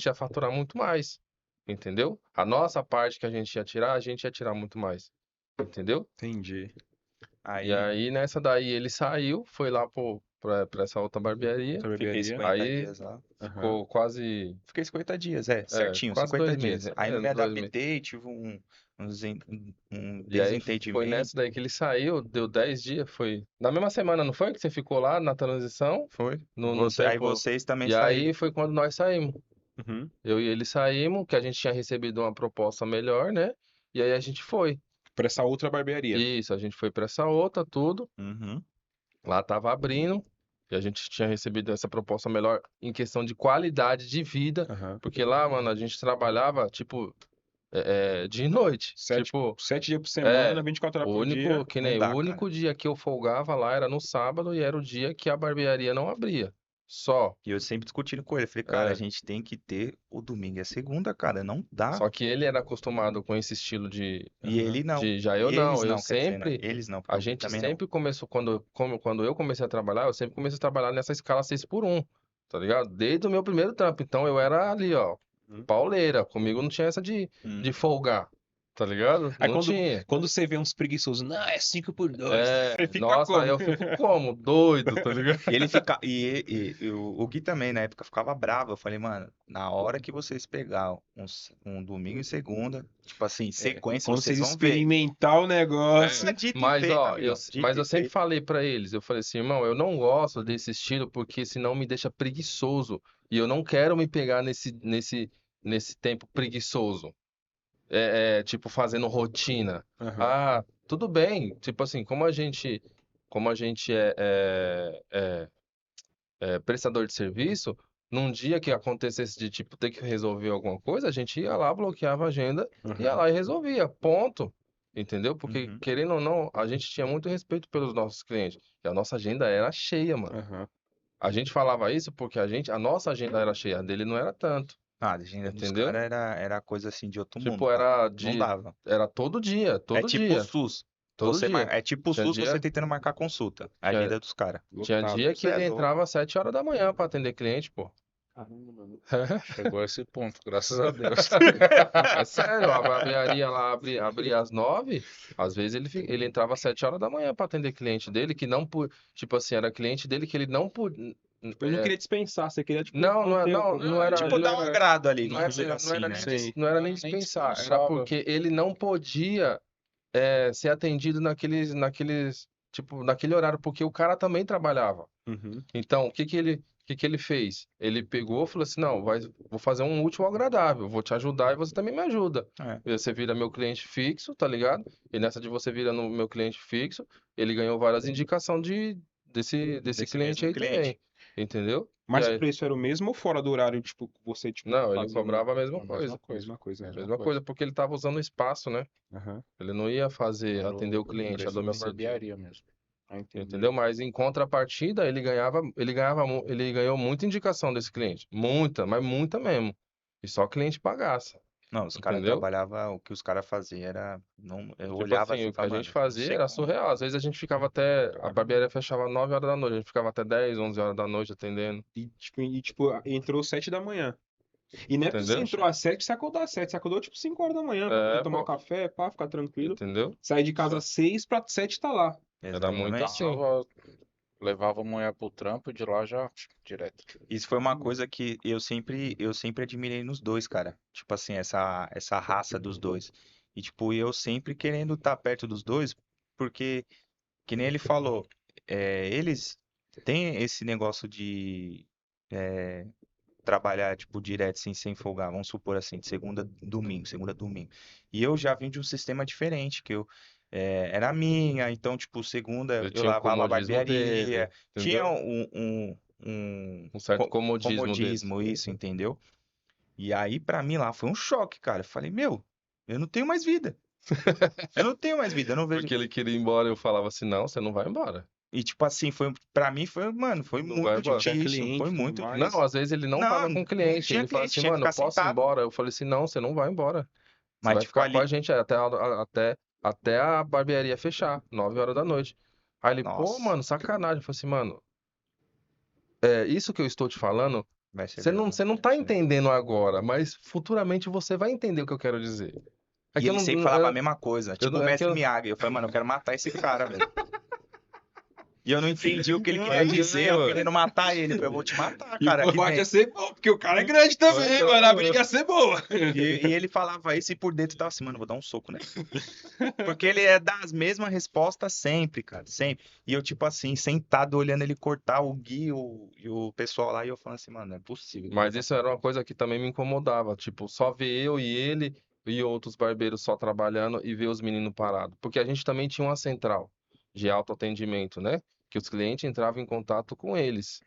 E: ia faturar muito mais, entendeu? A nossa parte que a gente ia tirar muito mais, entendeu?
B: Entendi.
E: E
D: Aí
E: aí, nessa daí, ele saiu, foi lá pra essa outra barbearia,
B: Essa
D: fiquei
B: barbearia.
D: 50
E: aí
D: dias lá.
E: ficou quase,
D: Fiquei 50 dias, certinho,
E: quase
D: 50
E: 2
D: dias.
E: meses,
D: Aí não me
E: 2 meses.
D: adaptei, tive um
E: E aí foi
D: desentendimento.
E: nessa daí que ele saiu, deu 10 dias, foi na mesma semana, não foi que você ficou lá na transição?
D: Foi.
E: No
D: Aí
E: tempo.
D: vocês também
E: E
D: saíram.
E: aí foi quando nós saímos.
B: Uhum.
E: Eu e ele saímos, que a gente tinha recebido uma proposta melhor, né? E aí a gente foi.
B: Pra essa outra barbearia.
E: Isso, a gente foi pra essa outra, tudo.
D: Uhum.
E: Lá tava abrindo. E a gente tinha recebido essa proposta melhor em questão de qualidade de vida.
B: Aham.
E: Porque lá, mano, a gente trabalhava, tipo, de noite.
B: Sete,
E: Tipo,
B: 7 dias por semana,
E: é,
B: 24 horas
E: o
B: por dia.
E: único, que
D: não
E: nem
D: dá,
E: o único dia que eu folgava lá era no sábado e era o dia que a barbearia não abria. Só.
D: E eu sempre discutindo com ele, falei, cara, a
E: É.
D: gente tem que ter o domingo e a segunda, cara, não dá.
E: Só que ele era acostumado com esse estilo de,
D: E
B: Aham.
D: ele não.
E: já
D: E
E: eu
D: eles
E: não. Eu
D: não, quer dizer, né?
E: sempre,
D: Eles não, porque
E: a
D: o Gui
E: gente
D: também não.
E: sempre começou, quando eu comecei a trabalhar, eu sempre comecei a trabalhar nessa escala 6x1, tá ligado? Desde o meu primeiro trampo. Então eu era ali, ó,
B: Uhum.
E: pauleira. Comigo não tinha essa de folgar, tá ligado?
B: Aí
E: Não tinha.
B: quando você vê uns preguiçosos, não, é 5x2.
E: É,
B: Você fica
E: nossa, aí
B: como?
E: eu fico como? Doido, tá ligado?
D: E ele fica. E o Gui também, na época, ficava bravo. Eu falei, mano, na hora que vocês pegar um domingo e segunda, tipo assim, sequência,
B: Quando
D: vocês
B: vocês
D: vão ver.
B: experimentar o negócio.
D: Dito e
E: Mas,
D: feito,
E: ó,
D: amigão.
E: mas
D: Dito
E: eu
D: e
E: sempre
D: feito.
E: falei pra eles, eu falei assim, irmão, eu não gosto desse estilo porque senão me deixa preguiçoso. E eu não quero me pegar nesse tempo preguiçoso. Tipo, fazendo rotina.
B: Aham.
E: Ah, tudo bem. Tipo assim, como a gente é prestador de serviço, num dia que acontecesse de, tipo, ter que resolver alguma coisa, a gente ia lá, bloqueava a agenda, ia
B: Aham.
E: lá e resolvia. Ponto. Entendeu? Porque,
D: Uhum.
E: querendo ou não, a gente tinha muito respeito pelos nossos clientes. E a nossa agenda era cheia, mano.
B: Aham.
E: A gente falava isso porque a nossa agenda era cheia, a dele não era tanto.
D: Ah, a agenda dos
E: Entendeu?
D: caras era coisa assim de outro mundo,
E: Tipo,
D: cara.
E: era
D: Não dava.
E: era todo dia,
D: É
E: todo
D: tipo o
E: dia,
D: SUS.
E: todo dia.
D: É tipo o
E: Tinha
D: SUS você
E: dia,
D: tentando marcar consulta. A
E: tinha,
D: agenda dos caras.
E: tinha
B: Lotado.
E: dia que
D: Você é
E: ele
D: louco.
E: entrava às 7 horas da manhã pra atender cliente, pô.
B: Caramba, mano.
C: Chegou a esse ponto, graças a Deus.
E: É sério, a barbearia lá abria às 9, às vezes ele entrava às 7 horas da manhã pra atender cliente dele, que não, tipo assim, era cliente dele que ele não podia.
B: Tipo, ele não queria dispensar, você queria, tipo,
E: Não,
B: manter
E: não era.
D: Tipo, dá um agrado ali,
E: Não
D: vamos
E: era,
D: dizer
E: não
D: assim,
E: era
D: né?
E: nem, não era nem
C: Nem
E: dispensar, era
C: dispensava.
E: porque ele não podia ser atendido tipo, naquele horário, porque o cara também trabalhava.
B: Uhum.
E: Então, o que que ele fez? Ele pegou e falou assim, não, vou fazer um útil ao agradável, vou te ajudar e você também me ajuda.
D: É.
E: E você vira meu cliente fixo, tá ligado? E nessa de você virando meu cliente fixo, ele ganhou várias indicações desse
D: Desse
E: cliente
D: mesmo
E: aí
D: cliente.
E: também. Entendeu?
B: Mas
E: E
B: o
E: aí,
B: preço era o mesmo ou fora do horário, tipo, você, tipo,
E: não, ele
B: fazia
E: cobrava a mesma
C: A
E: coisa.
C: mesma coisa.
B: mesma coisa.
E: Mesma coisa, porque ele tava usando o espaço, né?
B: Aham.
E: Ele não ia
C: Era
E: atender o cliente a
C: preço da
E: domicílio.
C: barbearia mesmo.
B: Ah, entendi.
E: Entendeu? Mas em contrapartida, ele ganhou muita indicação desse cliente. Muita, mas muita mesmo. E só cliente pagaça.
D: Não, os caras
E: Entendeu?
D: trabalhavam, o que os caras faziam era. Não, eu
E: Tipo
D: olhava
E: assim,
D: assim
E: o
D: e
E: que a
D: falava,
E: gente
D: mano, não
E: fazia
D: sei
E: era
D: como.
E: surreal. Às vezes a gente ficava a barbearia fechava 9 horas da noite, a gente ficava até 10, 11 horas da noite atendendo.
B: E, tipo, entrou 7 da manhã. E não é porque você
E: Entendeu?
B: entrou às 7 você acordou às 7. Você acordou, tipo, 5 horas da manhã pra tomar um
E: Pô,
B: café, pá, ficar tranquilo.
E: entendeu?
B: Sair de casa às 6 pra 7 tá lá.
E: Era muito
D: Exatamente.
E: assim.
C: Levava a mulher pro trampo e de lá já direto.
D: Isso foi uma coisa que eu sempre admirei nos dois, cara. Tipo assim, essa raça dos dois. E tipo, eu sempre querendo estar perto dos dois, porque, que nem ele falou, eles têm esse negócio de trabalhar, tipo, direto, assim, sem folgar. Vamos supor assim, de segunda a domingo. E eu já vim de um sistema diferente, que era minha, então, tipo, segunda
E: Ele
D: eu
E: tinha o
D: lavava a
E: comodismo
D: barbearia,
E: dele,
D: tinha
E: entendeu?
D: um
E: Um certo comodismo dele.
D: comodismo, isso, entendeu? E aí, pra mim lá foi um choque, cara. Eu falei, meu, eu não tenho mais vida. Eu não tenho mais vida, eu não vejo.
E: Porque ele queria ir embora, eu falava assim, não, você não vai embora.
D: E tipo assim, pra mim mano, foi
E: Não vai
D: muito
E: embora.
B: Tinha
D: difícil,
B: cliente,
D: foi
B: tudo
D: muito.
B: mais.
E: Não, às vezes ele não tava com
D: Não,
E: cliente.
D: tinha
E: Ele fala
D: cliente,
E: assim,
D: tinha que
E: mano,
D: ficar
E: posso ir
D: sentado.
E: embora? Eu falei assim, não, você não vai embora. Você
D: Mas
E: vai
D: tipo
E: ficar com a
D: ali,
E: gente até a barbearia fechar, 9 horas da noite. Aí ele, pô,
D: nossa,
E: mano, sacanagem. Eu falei assim, mano, isso que eu estou te falando,
D: vai ser
E: você não tá entendendo agora, mas futuramente você vai entender o que eu quero dizer. É
D: E
E: que eu
D: ele
E: não,
D: sempre
E: não-
D: falava a
E: eu,
D: mesma coisa,
E: eu,
D: tipo o
E: não- é que
D: mestre
E: eu,
D: Miyagi. Eu falei, mano, eu quero matar esse cara, velho. E eu não entendi o que ele queria
E: Imagina,
D: dizer, eu
E: mano.
D: querendo matar ele. Eu falei, eu vou te matar,
B: E
D: cara.
B: o
D: aqui
B: combate ia
D: dentro.
B: ser bom, porque o cara é grande também,
E: Então,
B: mano. A briga ia ser boa.
D: E ele falava isso e por dentro tava assim, mano, eu vou dar um soco nele. Porque ele é das mesmas respostas sempre, cara, sempre. E eu, tipo assim, sentado olhando ele cortar o Gui e o pessoal lá, e eu falando assim, mano, não é possível.
E: Mas isso era uma coisa que também me incomodava, tipo, só ver eu e ele e outros barbeiros só trabalhando e ver os meninos parados. Porque a gente também tinha uma central de autoatendimento, né? Que os clientes entravam em contato com eles,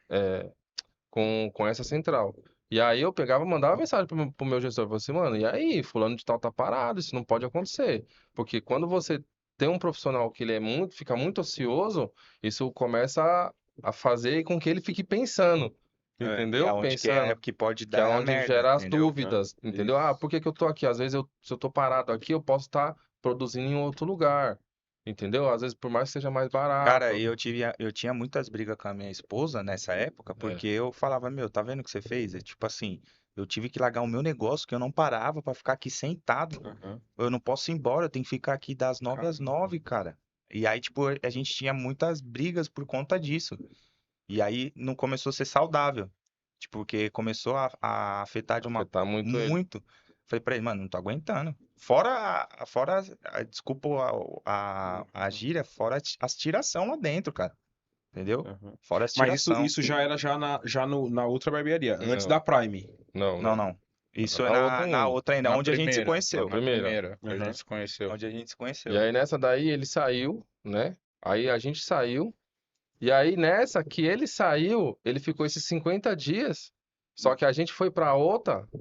E: com essa central. E aí eu pegava e mandava mensagem pro meu gestor, falava assim, mano, e aí, fulano de tal tá parado, isso não pode acontecer. Porque quando você tem um profissional que ele fica muito ocioso, isso começa a fazer com que ele fique pensando,
D: Que é
E: entendeu?
D: onde
E: Pensando,
D: que pode
E: que é
D: dar
E: onde
D: merda,
E: gera as
D: entendeu?
E: dúvidas, entendeu? Ah, por que que eu tô aqui? Às vezes se eu tô parado aqui, eu posso estar produzindo em outro lugar, entendeu? Às vezes por mais que seja mais
D: Cara,
E: barato.
D: eu tinha muitas brigas com a minha esposa nessa época, porque eu falava, meu, tá vendo o que você fez? É tipo assim, eu tive que largar o meu negócio, que eu não parava pra ficar aqui sentado.
B: Aham.
D: Eu não posso ir embora, eu tenho que ficar aqui das 9 às
B: Caramba.
D: 9, cara. E aí, tipo, a gente tinha muitas brigas por conta disso. E aí não começou a ser saudável. Tipo, porque começou a afetar de uma
E: Afetar muito ele.
D: muito. Falei pra ele, mano, não tô aguentando. Fora desculpa a gíria, fora as tiração lá dentro, cara. Entendeu?
B: Aham.
D: Fora as
B: Mas
D: tiração.
B: isso já era na outra barbearia, antes
E: Não,
B: da Prime.
E: não,
D: Não,
E: não.
D: não. Isso é
E: Na outra
D: na
E: ainda.
D: outra ainda,
C: Na
D: onde a gente se
C: primeira,
E: Na
D: conheceu.
C: na
E: primeira.
C: primeira que a
B: Aham.
C: gente se conheceu.
D: Onde a gente se
E: E
D: conheceu.
E: aí nessa daí ele saiu, né? Aí a gente saiu. E aí nessa que ele saiu, ele ficou esses 50 dias. Só que a gente foi pra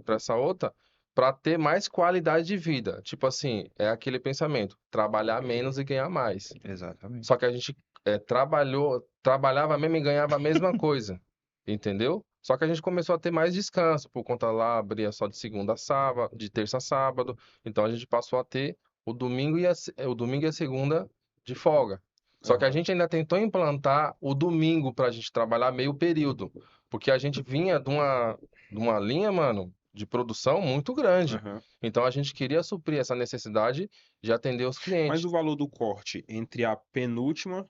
E: essa outra, pra ter mais qualidade de vida. Tipo assim, é aquele pensamento, trabalhar menos e ganhar mais.
D: Exatamente.
E: Só que a gente trabalhava mesmo e ganhava a mesma coisa, entendeu? Só que a gente começou a ter mais descanso, por conta lá abria só de segunda a sábado, de terça a sábado. Então a gente passou a ter o domingo e a segunda de folga. Só que a
B: Aham.
E: gente ainda tentou implantar o domingo para a gente trabalhar meio período, porque a gente vinha de uma linha, mano, de produção muito grande.
B: Aham.
E: Então a gente queria suprir essa necessidade de atender os
B: Mas
E: clientes.
B: o valor do corte entre a penúltima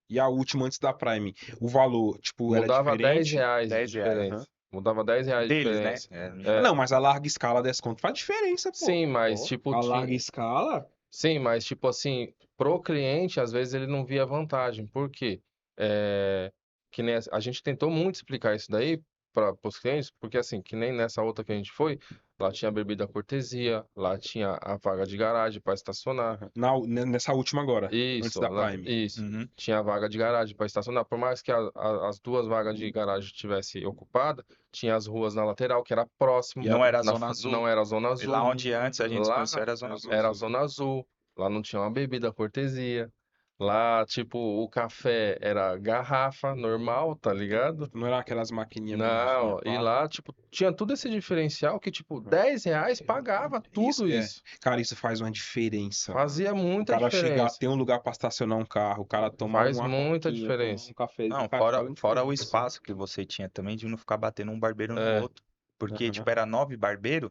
B: e a última antes da Prime, o valor, tipo, era
E: Mudava 10
B: diferente?
E: reais de
D: 10 reais.
E: diferença. Mudava 10 reais de
D: Deles, né?
E: diferença.
B: Ah,
E: É,
B: não, mas a larga escala desse conto faz diferença, pô.
E: sim, mas
C: Pô,
E: tipo,
B: A larga escala?
E: sim, mas tipo assim, pro cliente, às vezes ele não via vantagem. Por quê? É, que nem a gente tentou muito explicar isso daí para os clientes, porque assim, que nem nessa outra que a gente foi, lá tinha bebida cortesia, lá tinha a vaga de garagem para estacionar.
B: Aham. Nessa última agora, antes
E: Isso,
B: da Prime.
E: isso.
D: Uhum.
E: Tinha vaga de garagem para estacionar. Por mais que as duas vagas de garagem tivessem ocupada, tinha as ruas na lateral, que era próximo.
D: Não era a
E: Na
D: zona azul.
E: Não era a zona
D: E
E: azul.
D: lá onde antes a gente se
E: Lá
D: conheceu era a zona azul.
E: era a zona azul. Lá não tinha uma bebida cortesia. Lá, tipo, o café era garrafa normal, tá ligado?
B: Não era aquelas maquininhas
E: Não,
B: bonitinhas,
E: e
B: pá.
E: lá, tipo, tinha tudo esse diferencial que, tipo, 10 reais pagava tudo
B: é.
E: isso.
B: Cara, isso faz uma diferença, mano.
E: Fazia
B: O
E: muita
B: cara chegar,
E: diferença.
B: ter um lugar pra estacionar um carro, o cara tomar
E: Faz
B: uma
E: muita
B: coquinha, tomar
E: diferença.
B: um cafezinho,
D: Não,
B: cara, faz uma
D: fora o
B: diferença.
D: espaço que você tinha também de não ficar batendo um barbeiro no
E: É.
D: outro. Porque,
B: Aham.
D: tipo, era 9 barbeiros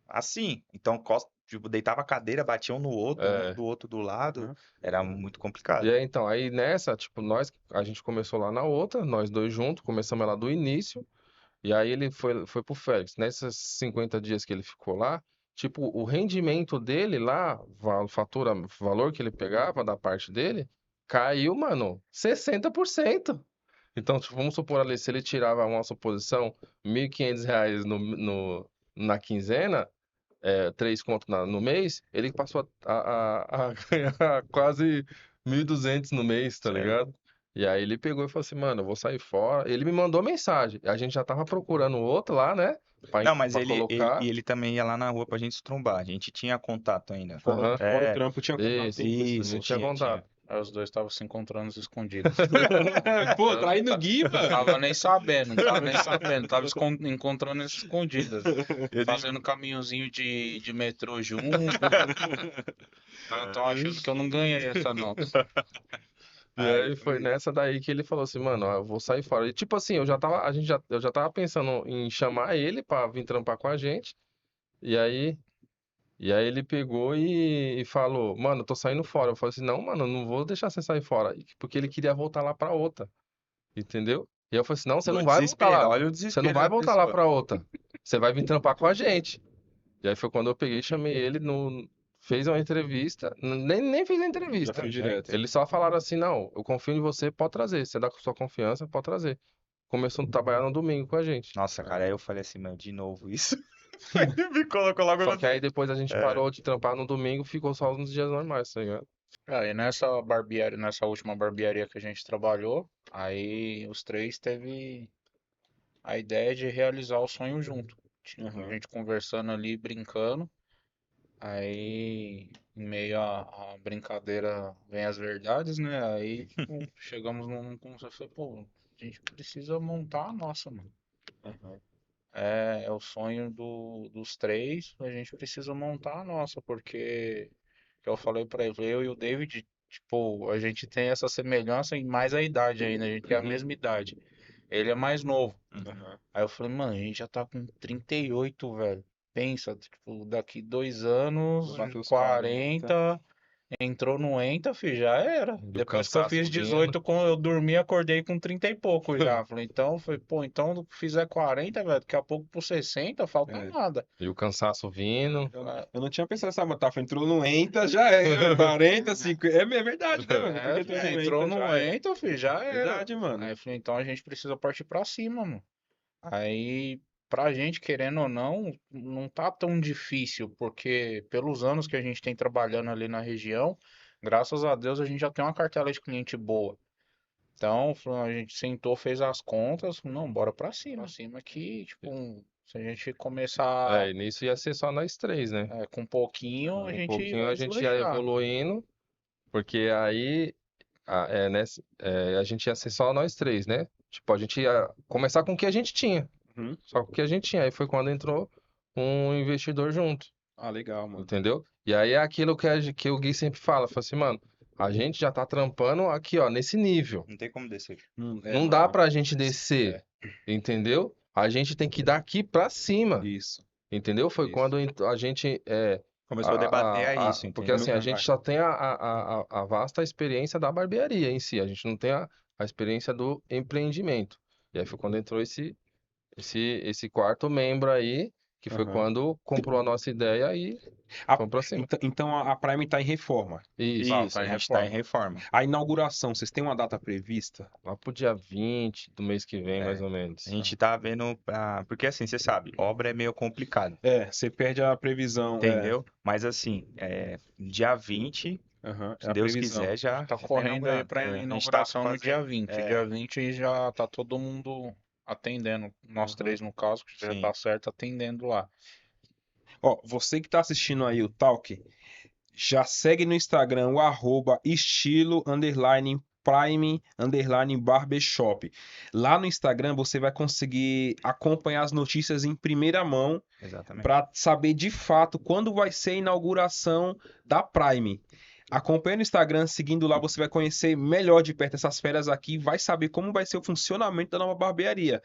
D: assim. Então, tipo, deitava a cadeira, batiam no outro, um
E: É.
D: do outro do lado.
B: Aham.
D: Era muito
E: E
D: complicado.
E: aí, então, aí nessa, tipo, a gente começou lá na outra, nós dois juntos, começamos ela do início, e aí ele foi pro Félix. Nesses 50 dias que ele ficou lá, tipo, o rendimento dele lá, valor que ele pegava da parte dele, caiu, mano, 60%. Então, tipo, vamos supor ali, se ele tirava uma suposição, R$ 1.500 na quinzena, 3 conto no mês, ele passou a ganhar quase 1.200 no mês, tá
D: Cê é
E: ligado? E aí ele pegou e falou assim, mano, eu vou sair fora. Ele me mandou mensagem. A gente já tava procurando outro lá, né?
D: Não, mas
E: Pra colocar.
D: ele também ia lá na rua pra gente se trombar. A gente tinha contato ainda.
E: Aham.
B: Fora o
D: É,
B: trampo tinha contato
E: Isso,
B: com
E: a
D: isso,
E: gente tinha contato.
C: Aí os dois estavam se encontrando às escondidas.
B: Pô, traindo o Gui, mano.
C: Tava nem sabendo, não tava nem sabendo. Tava encontrando as escondidas. Fazendo caminhozinho de metrô junto. Tão achando que eu não ganhei essa nota.
E: E aí foi nessa daí que ele falou assim, mano, ó, eu vou sair fora. E tipo assim, eu já tava pensando em chamar ele pra vir trampar com a gente. E aí ele pegou e falou, mano, eu tô saindo fora. Eu falei assim, não, mano, eu não vou deixar você sair fora. Porque ele queria voltar lá pra outra. Entendeu? E eu falei assim, não, você
D: no
E: não vai voltar
D: desespero,
E: lá.
D: olha o
E: Você
D: desespero
E: não vai
D: da
E: voltar lá
D: pessoa.
E: pra outra. Você vai vir trampar com a gente. E aí foi quando eu peguei e chamei ele fez uma entrevista. Nem fez a
B: Já
E: entrevista.
B: fui direto.
E: Eles só falaram assim, não, eu confio em você, pode trazer. Você dá com sua confiança, pode trazer. Começou a trabalhar no domingo com a gente.
D: Nossa, cara, aí eu falei assim, meu, de novo isso. Ele me colocou logo
E: Só
D: no...
E: que aí depois a gente
D: É.
E: parou de trampar no domingo, ficou só nos dias normais, tá ligado?
C: E nessa nessa última barbearia que a gente trabalhou, aí os três teve a ideia de realizar o sonho junto. Tinha
B: Uhum.
C: a gente conversando ali, brincando. Aí, em meio à brincadeira, vem as verdades, né? Aí, tipo, chegamos num consenso, falei, pô, a gente precisa montar a nossa, mano.
B: Uhum.
C: É o sonho dos três, a gente precisa montar a nossa, porque, que eu falei pra ele, eu e o David, tipo, a gente tem essa semelhança em mais a idade ainda, a gente tem a
B: Uhum.
C: mesma idade. Ele é mais novo.
B: Uhum.
C: Aí eu falei, mano, a gente já tá com 38, velho. Pensa, tipo, daqui 2 anos,
B: Bateu os
C: 40, entrou no ENTA, filho, já era.
E: Do
C: Depois que eu
E: cansaço
C: fiz
E: vindo.
C: 18, eu dormi e acordei com 30 e pouco já. Falei, então, pô, então se fizer 40, velho, daqui a pouco pro 60, falta
B: É.
C: nada.
E: E o cansaço vindo.
B: Eu não tinha pensado nessa batata, entrou no ENTA, já é 40, 50, é verdade, né, mano?
C: É,
B: Porque
C: filho,
B: entrou no
C: entrou
B: ENTA,
C: no
B: já é.
C: ENTA, filho, já era.
B: Verdade, mano.
C: Aí eu falei, então a gente precisa partir pra cima, mano. Aí, pra gente, querendo ou não, não tá tão difícil, porque pelos anos que a gente tem trabalhando ali na região, graças a Deus a gente já tem uma cartela de cliente boa. Então, a gente sentou, fez as contas, não, bora pra cima que, tipo, se a gente começar
E: É, e nisso ia ser só nós três, né?
C: com um pouquinho, a
E: Um
C: gente
E: pouquinho
C: vai
E: a gente ia
C: deslanchar.
E: evoluindo, porque aí a gente ia ser só nós três, né? Tipo, a gente ia começar com o que a gente tinha.
B: Uhum.
E: Só com o que a gente tinha. Aí foi quando entrou um investidor junto,
B: Ah, legal, mano.
E: entendeu? E aí é aquilo que o Gui sempre fala assim, mano, a gente já tá trampando aqui, ó, nesse nível.
D: Não tem como descer.
E: Não dá
B: mano.
E: pra gente descer, entendeu? A gente tem que ir daqui pra cima,
B: Isso.
E: entendeu? Foi
B: Isso.
E: quando a gente
D: Começou a debater é isso,
E: porque
D: entendeu?
E: assim, a gente só tem a vasta experiência da barbearia em si, a gente não tem a experiência do empreendimento. E aí foi quando entrou esse quarto membro aí, que foi
B: Aham.
E: quando comprou a nossa ideia e
B: A-
E: fomos pra cima.
B: Então a Prime tá em reforma.
E: Isso,
D: Isso,
C: tá
D: a
C: em
D: gente tá em reforma.
B: A inauguração, vocês têm uma data prevista?
E: lá pro dia 20 do mês que vem,
D: É,
E: mais ou menos.
D: A gente tá vendo porque assim, você sabe, obra é meio complicado,
B: Você perde a previsão.
D: entendeu? Mas assim, dia 20,
B: Aham, é
D: se
B: a
D: Deus
B: previsão.
D: quiser, já
C: Tá
D: vai
C: correndo aí
D: inaugurar.
C: pra
D: A gente tá
C: inauguração no dia
D: fazendo,
C: 20. Dia 20 já tá todo mundo atendendo. Nós
B: Aham.
C: três, no caso, que já
D: Sim.
C: tá certo, atendendo lá.
B: Ó, você que tá assistindo aí o Talk, já segue no Instagram o @estilo_prime_barbershop. Lá no Instagram você vai conseguir acompanhar as notícias em primeira mão
D: Exatamente.
B: para saber de fato quando vai ser a inauguração da Prime. Acompanhe no Instagram, seguindo lá, você vai conhecer melhor de perto essas férias aqui e vai saber como vai ser o funcionamento da nova barbearia.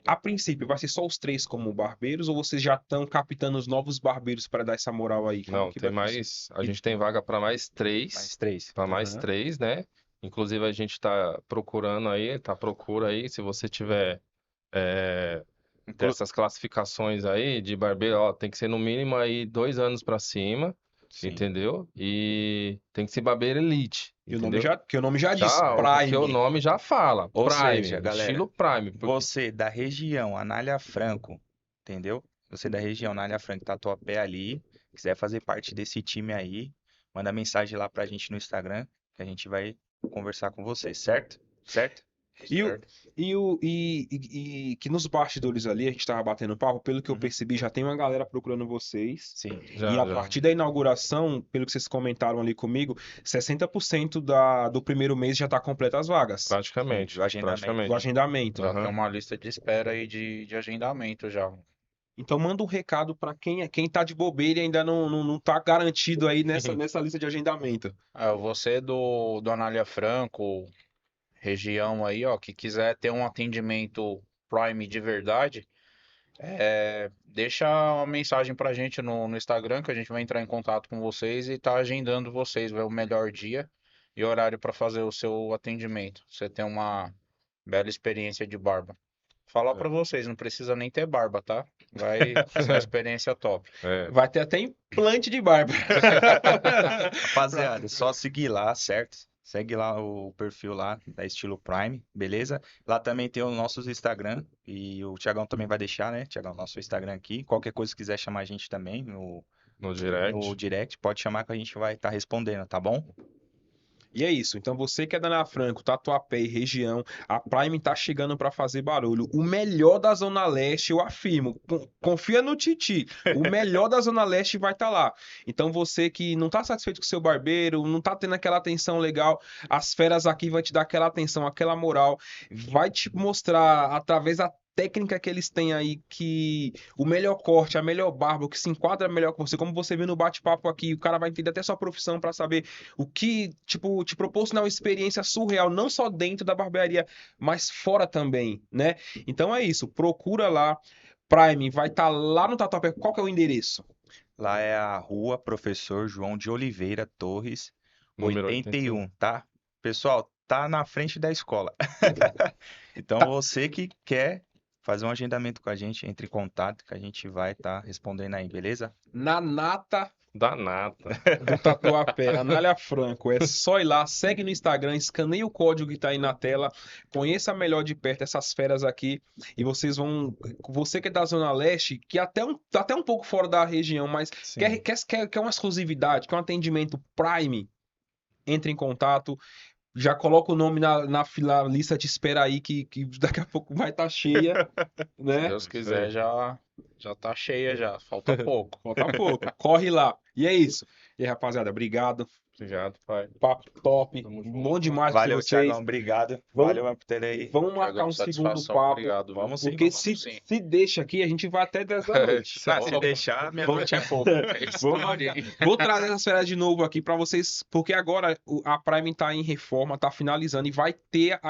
B: A princípio, vai ser só os três como barbeiros ou vocês já estão captando os novos barbeiros para dar essa moral aí? Como
E: Não,
B: que
E: tem
B: vai funcionar?
E: mais. A gente tem vaga para mais três.
D: Mais 3.
E: Para mais
B: Aham.
E: 3, né? Inclusive a gente tá procurando aí, tá à procura aí, se você tiver dessas classificações aí de barbeiro, ó, tem que ser no mínimo aí 2 anos para cima,
D: Sim.
E: entendeu? E tem que ser barbeiro elite,
B: Que o
E: entendeu?
B: nome já diz,
E: Porque o
B: Prime.
E: nome já fala,
D: Ou
E: Prime,
D: seja, galera,
E: estilo Prime.
D: Você da região Anália Franco, entendeu? Você da região Anália Franco, Tatuapé ali, quiser fazer parte desse time aí, manda mensagem lá pra gente no Instagram, que a gente vai conversar com você, certo? Certo?
B: E que nos bastidores ali, a gente tava batendo papo, pelo que eu
D: Uhum.
B: percebi, já tem uma galera procurando vocês.
D: Sim.
B: E a partir da inauguração, pelo que vocês comentaram ali comigo, 60% do primeiro mês já tá completo as vagas
E: Praticamente,
D: Do agendamento.
E: praticamente.
B: do agendamento.
C: Já
E: Aham.
C: tem uma lista de espera aí de agendamento já.
B: Então manda um recado para quem tá de bobeira e ainda não tá garantido aí nessa lista de agendamento.
C: Você do Anália Franco, região aí, ó, que quiser ter um atendimento Prime de verdade, deixa uma mensagem pra gente no Instagram que a gente vai entrar em contato com vocês e tá agendando vocês, vai o melhor dia e horário para fazer o seu atendimento. Você tem uma bela experiência de barba. Falar pra vocês, não precisa nem ter barba, tá? Vai ser uma experiência top.
B: Vai ter até implante de barba.
D: Rapaziada, só seguir lá, certo? Segue lá o perfil lá da Estilo Prime, beleza? Lá também tem os nossos Instagram e o Thiagão também vai deixar, né? Thiagão, nosso Instagram aqui. Qualquer coisa que quiser chamar a gente também
E: No direct.
D: no direct, pode chamar que a gente vai estar respondendo, tá bom?
B: E é isso. Então você que é da Ana Franco, Tatuapé e região, a Prime tá chegando para fazer barulho. O melhor da Zona Leste, eu afirmo. Confia no Titi. O melhor da Zona Leste vai estar lá. Então você que não tá satisfeito com o seu barbeiro, não tá tendo aquela atenção legal, as feras aqui vai te dar aquela atenção, aquela moral, vai te mostrar através da técnica que eles têm aí, que o melhor corte, a melhor barba, o que se enquadra melhor com você, como você viu no bate-papo aqui, o cara vai entender até sua profissão para saber o que, tipo, te proporcionar uma experiência surreal, não só dentro da barbearia, mas fora também, né? Então é isso, procura lá, Prime, vai estar lá no Tatuapé. Qual que é o endereço?
D: Lá é a rua Professor João de Oliveira Torres,
E: Número
D: 81, tá? Pessoal, tá na frente da escola. Então você que quer fazer um agendamento com a gente, entre em contato que a gente vai estar respondendo aí, beleza?
B: Na nata
E: Da nata.
B: do Tatuapé, Anália Franco. É só ir lá, segue no Instagram, escaneie o código que tá aí na tela, conheça melhor de perto essas feras aqui e vocês vão. Você que é da Zona Leste, que até um pouco fora da região, mas
D: Sim.
B: quer uma exclusividade, quer um atendimento Prime, entre em contato. Já coloca o nome na lista de espera aí, que daqui a pouco vai estar cheia,
C: Se
B: né?
C: Deus quiser, já tá cheia já. Falta pouco.
B: Falta pouco. Corre lá. E é isso. E aí, rapaziada, obrigado.
E: Obrigado, pai.
B: Papo top.
E: Tamo junto.
B: Bom demais com
D: Valeu,
B: vocês.
D: Thiagão, obrigado.
B: Vamos-
D: Valeu por ter aí.
B: Vamos marcar
C: Thiagão,
B: um segundo
C: satisfação,
B: papo.
C: obrigado. viu?
D: Vamos sim,
B: Porque
C: vamos sim.
B: se deixa aqui, a gente vai até 10 da noite.
D: Ah, se deixar, minha noite é pouco.
B: Vou trazer essas férias de novo aqui pra vocês, porque agora a Prime tá em reforma, tá finalizando e vai ter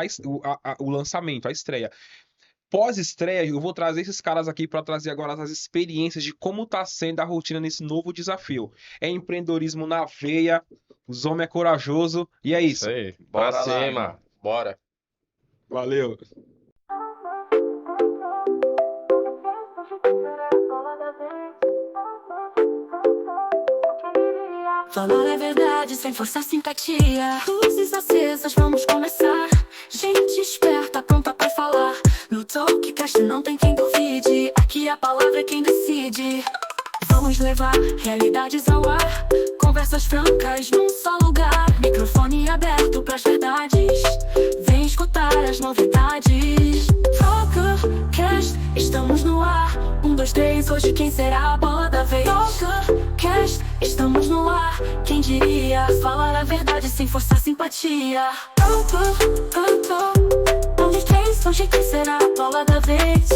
B: o lançamento, a estreia. Pós-estreia, eu vou trazer esses caras aqui pra trazer agora as experiências de como tá sendo a rotina nesse novo desafio. É empreendedorismo na veia, os homens é corajoso e é isso.
E: Isso aí.
C: Bora
E: Pra
C: lá,
E: cima.
C: irmão. Bora.
B: Valeu.
A: Falar a verdade sem forçar simpatia. Luzes acesas, vamos começar. Gente esperta, pronta pra falar. No Talkcast não tem quem duvide. Aqui a palavra é quem decide. Vamos levar realidades ao ar. Conversas francas num só lugar. Microfone aberto pras verdades. Vem escutar as novidades. Talkcast, estamos no ar. 1, 2, 3, hoje quem será a bola da vez? Talkcast, estamos no ar. Quem diria falar a verdade sem forçar simpatia? 1, 2, 3, hoje quem será a bola da vez?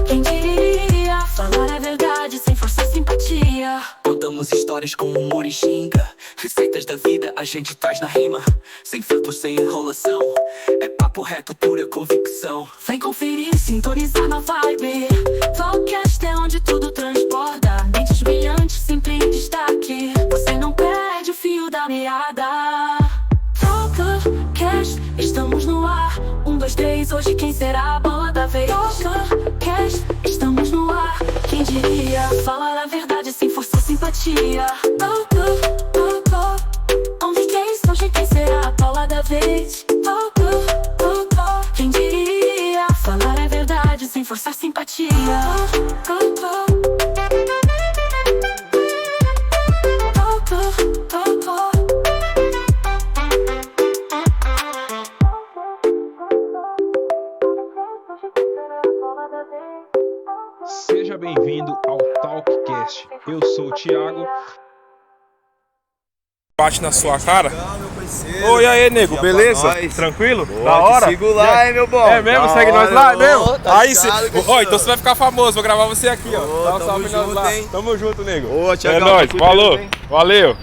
A: Quem diria falar a verdade sem forçar simpatia?
F: Contamos histórias com humor e xinga. Receitas da vida a gente traz na rima. Sem filtro, sem enrolação. É papo reto, pura convicção.
A: Vem conferir, sintonizar na vibe. Talkcast é onde tudo transborda. Mentes brilhantes, sempre em destaque. Você não perde o fio da meada. Talkcast, estamos no ar. 1, 2, 3, hoje quem será a bola da vez? Talkcast, estamos no ar. Quem diria falar a verdade sem forçar simpatia? 1, 2, 3, hoje quem será a bola da vez? Quem diria falar a verdade sem forçar simpatia?
B: Seja bem-vindo ao Talkcast. Eu sou o Thiago.
G: Bate na sua cara. Oi, aí, nego, beleza? Tranquilo? Da hora?
H: Sigo lá, hein, meu bom.
G: É mesmo?
H: Da
G: Segue nós
H: hora,
G: lá,
H: ô,
G: mesmo?
H: tá
G: Aí
H: ligado,
G: sim.
H: cachorro.
G: Ó, então você vai ficar famoso, vou gravar você aqui, ó.
H: Ô,
G: Dá um
H: tamo
G: salve nós
H: junto,
G: lá.
H: hein?
G: Tamo junto, nego.
H: Ô,
G: É
H: Thiagão,
G: nóis,
H: tá
G: falou.
H: fudido, hein?
G: Valeu.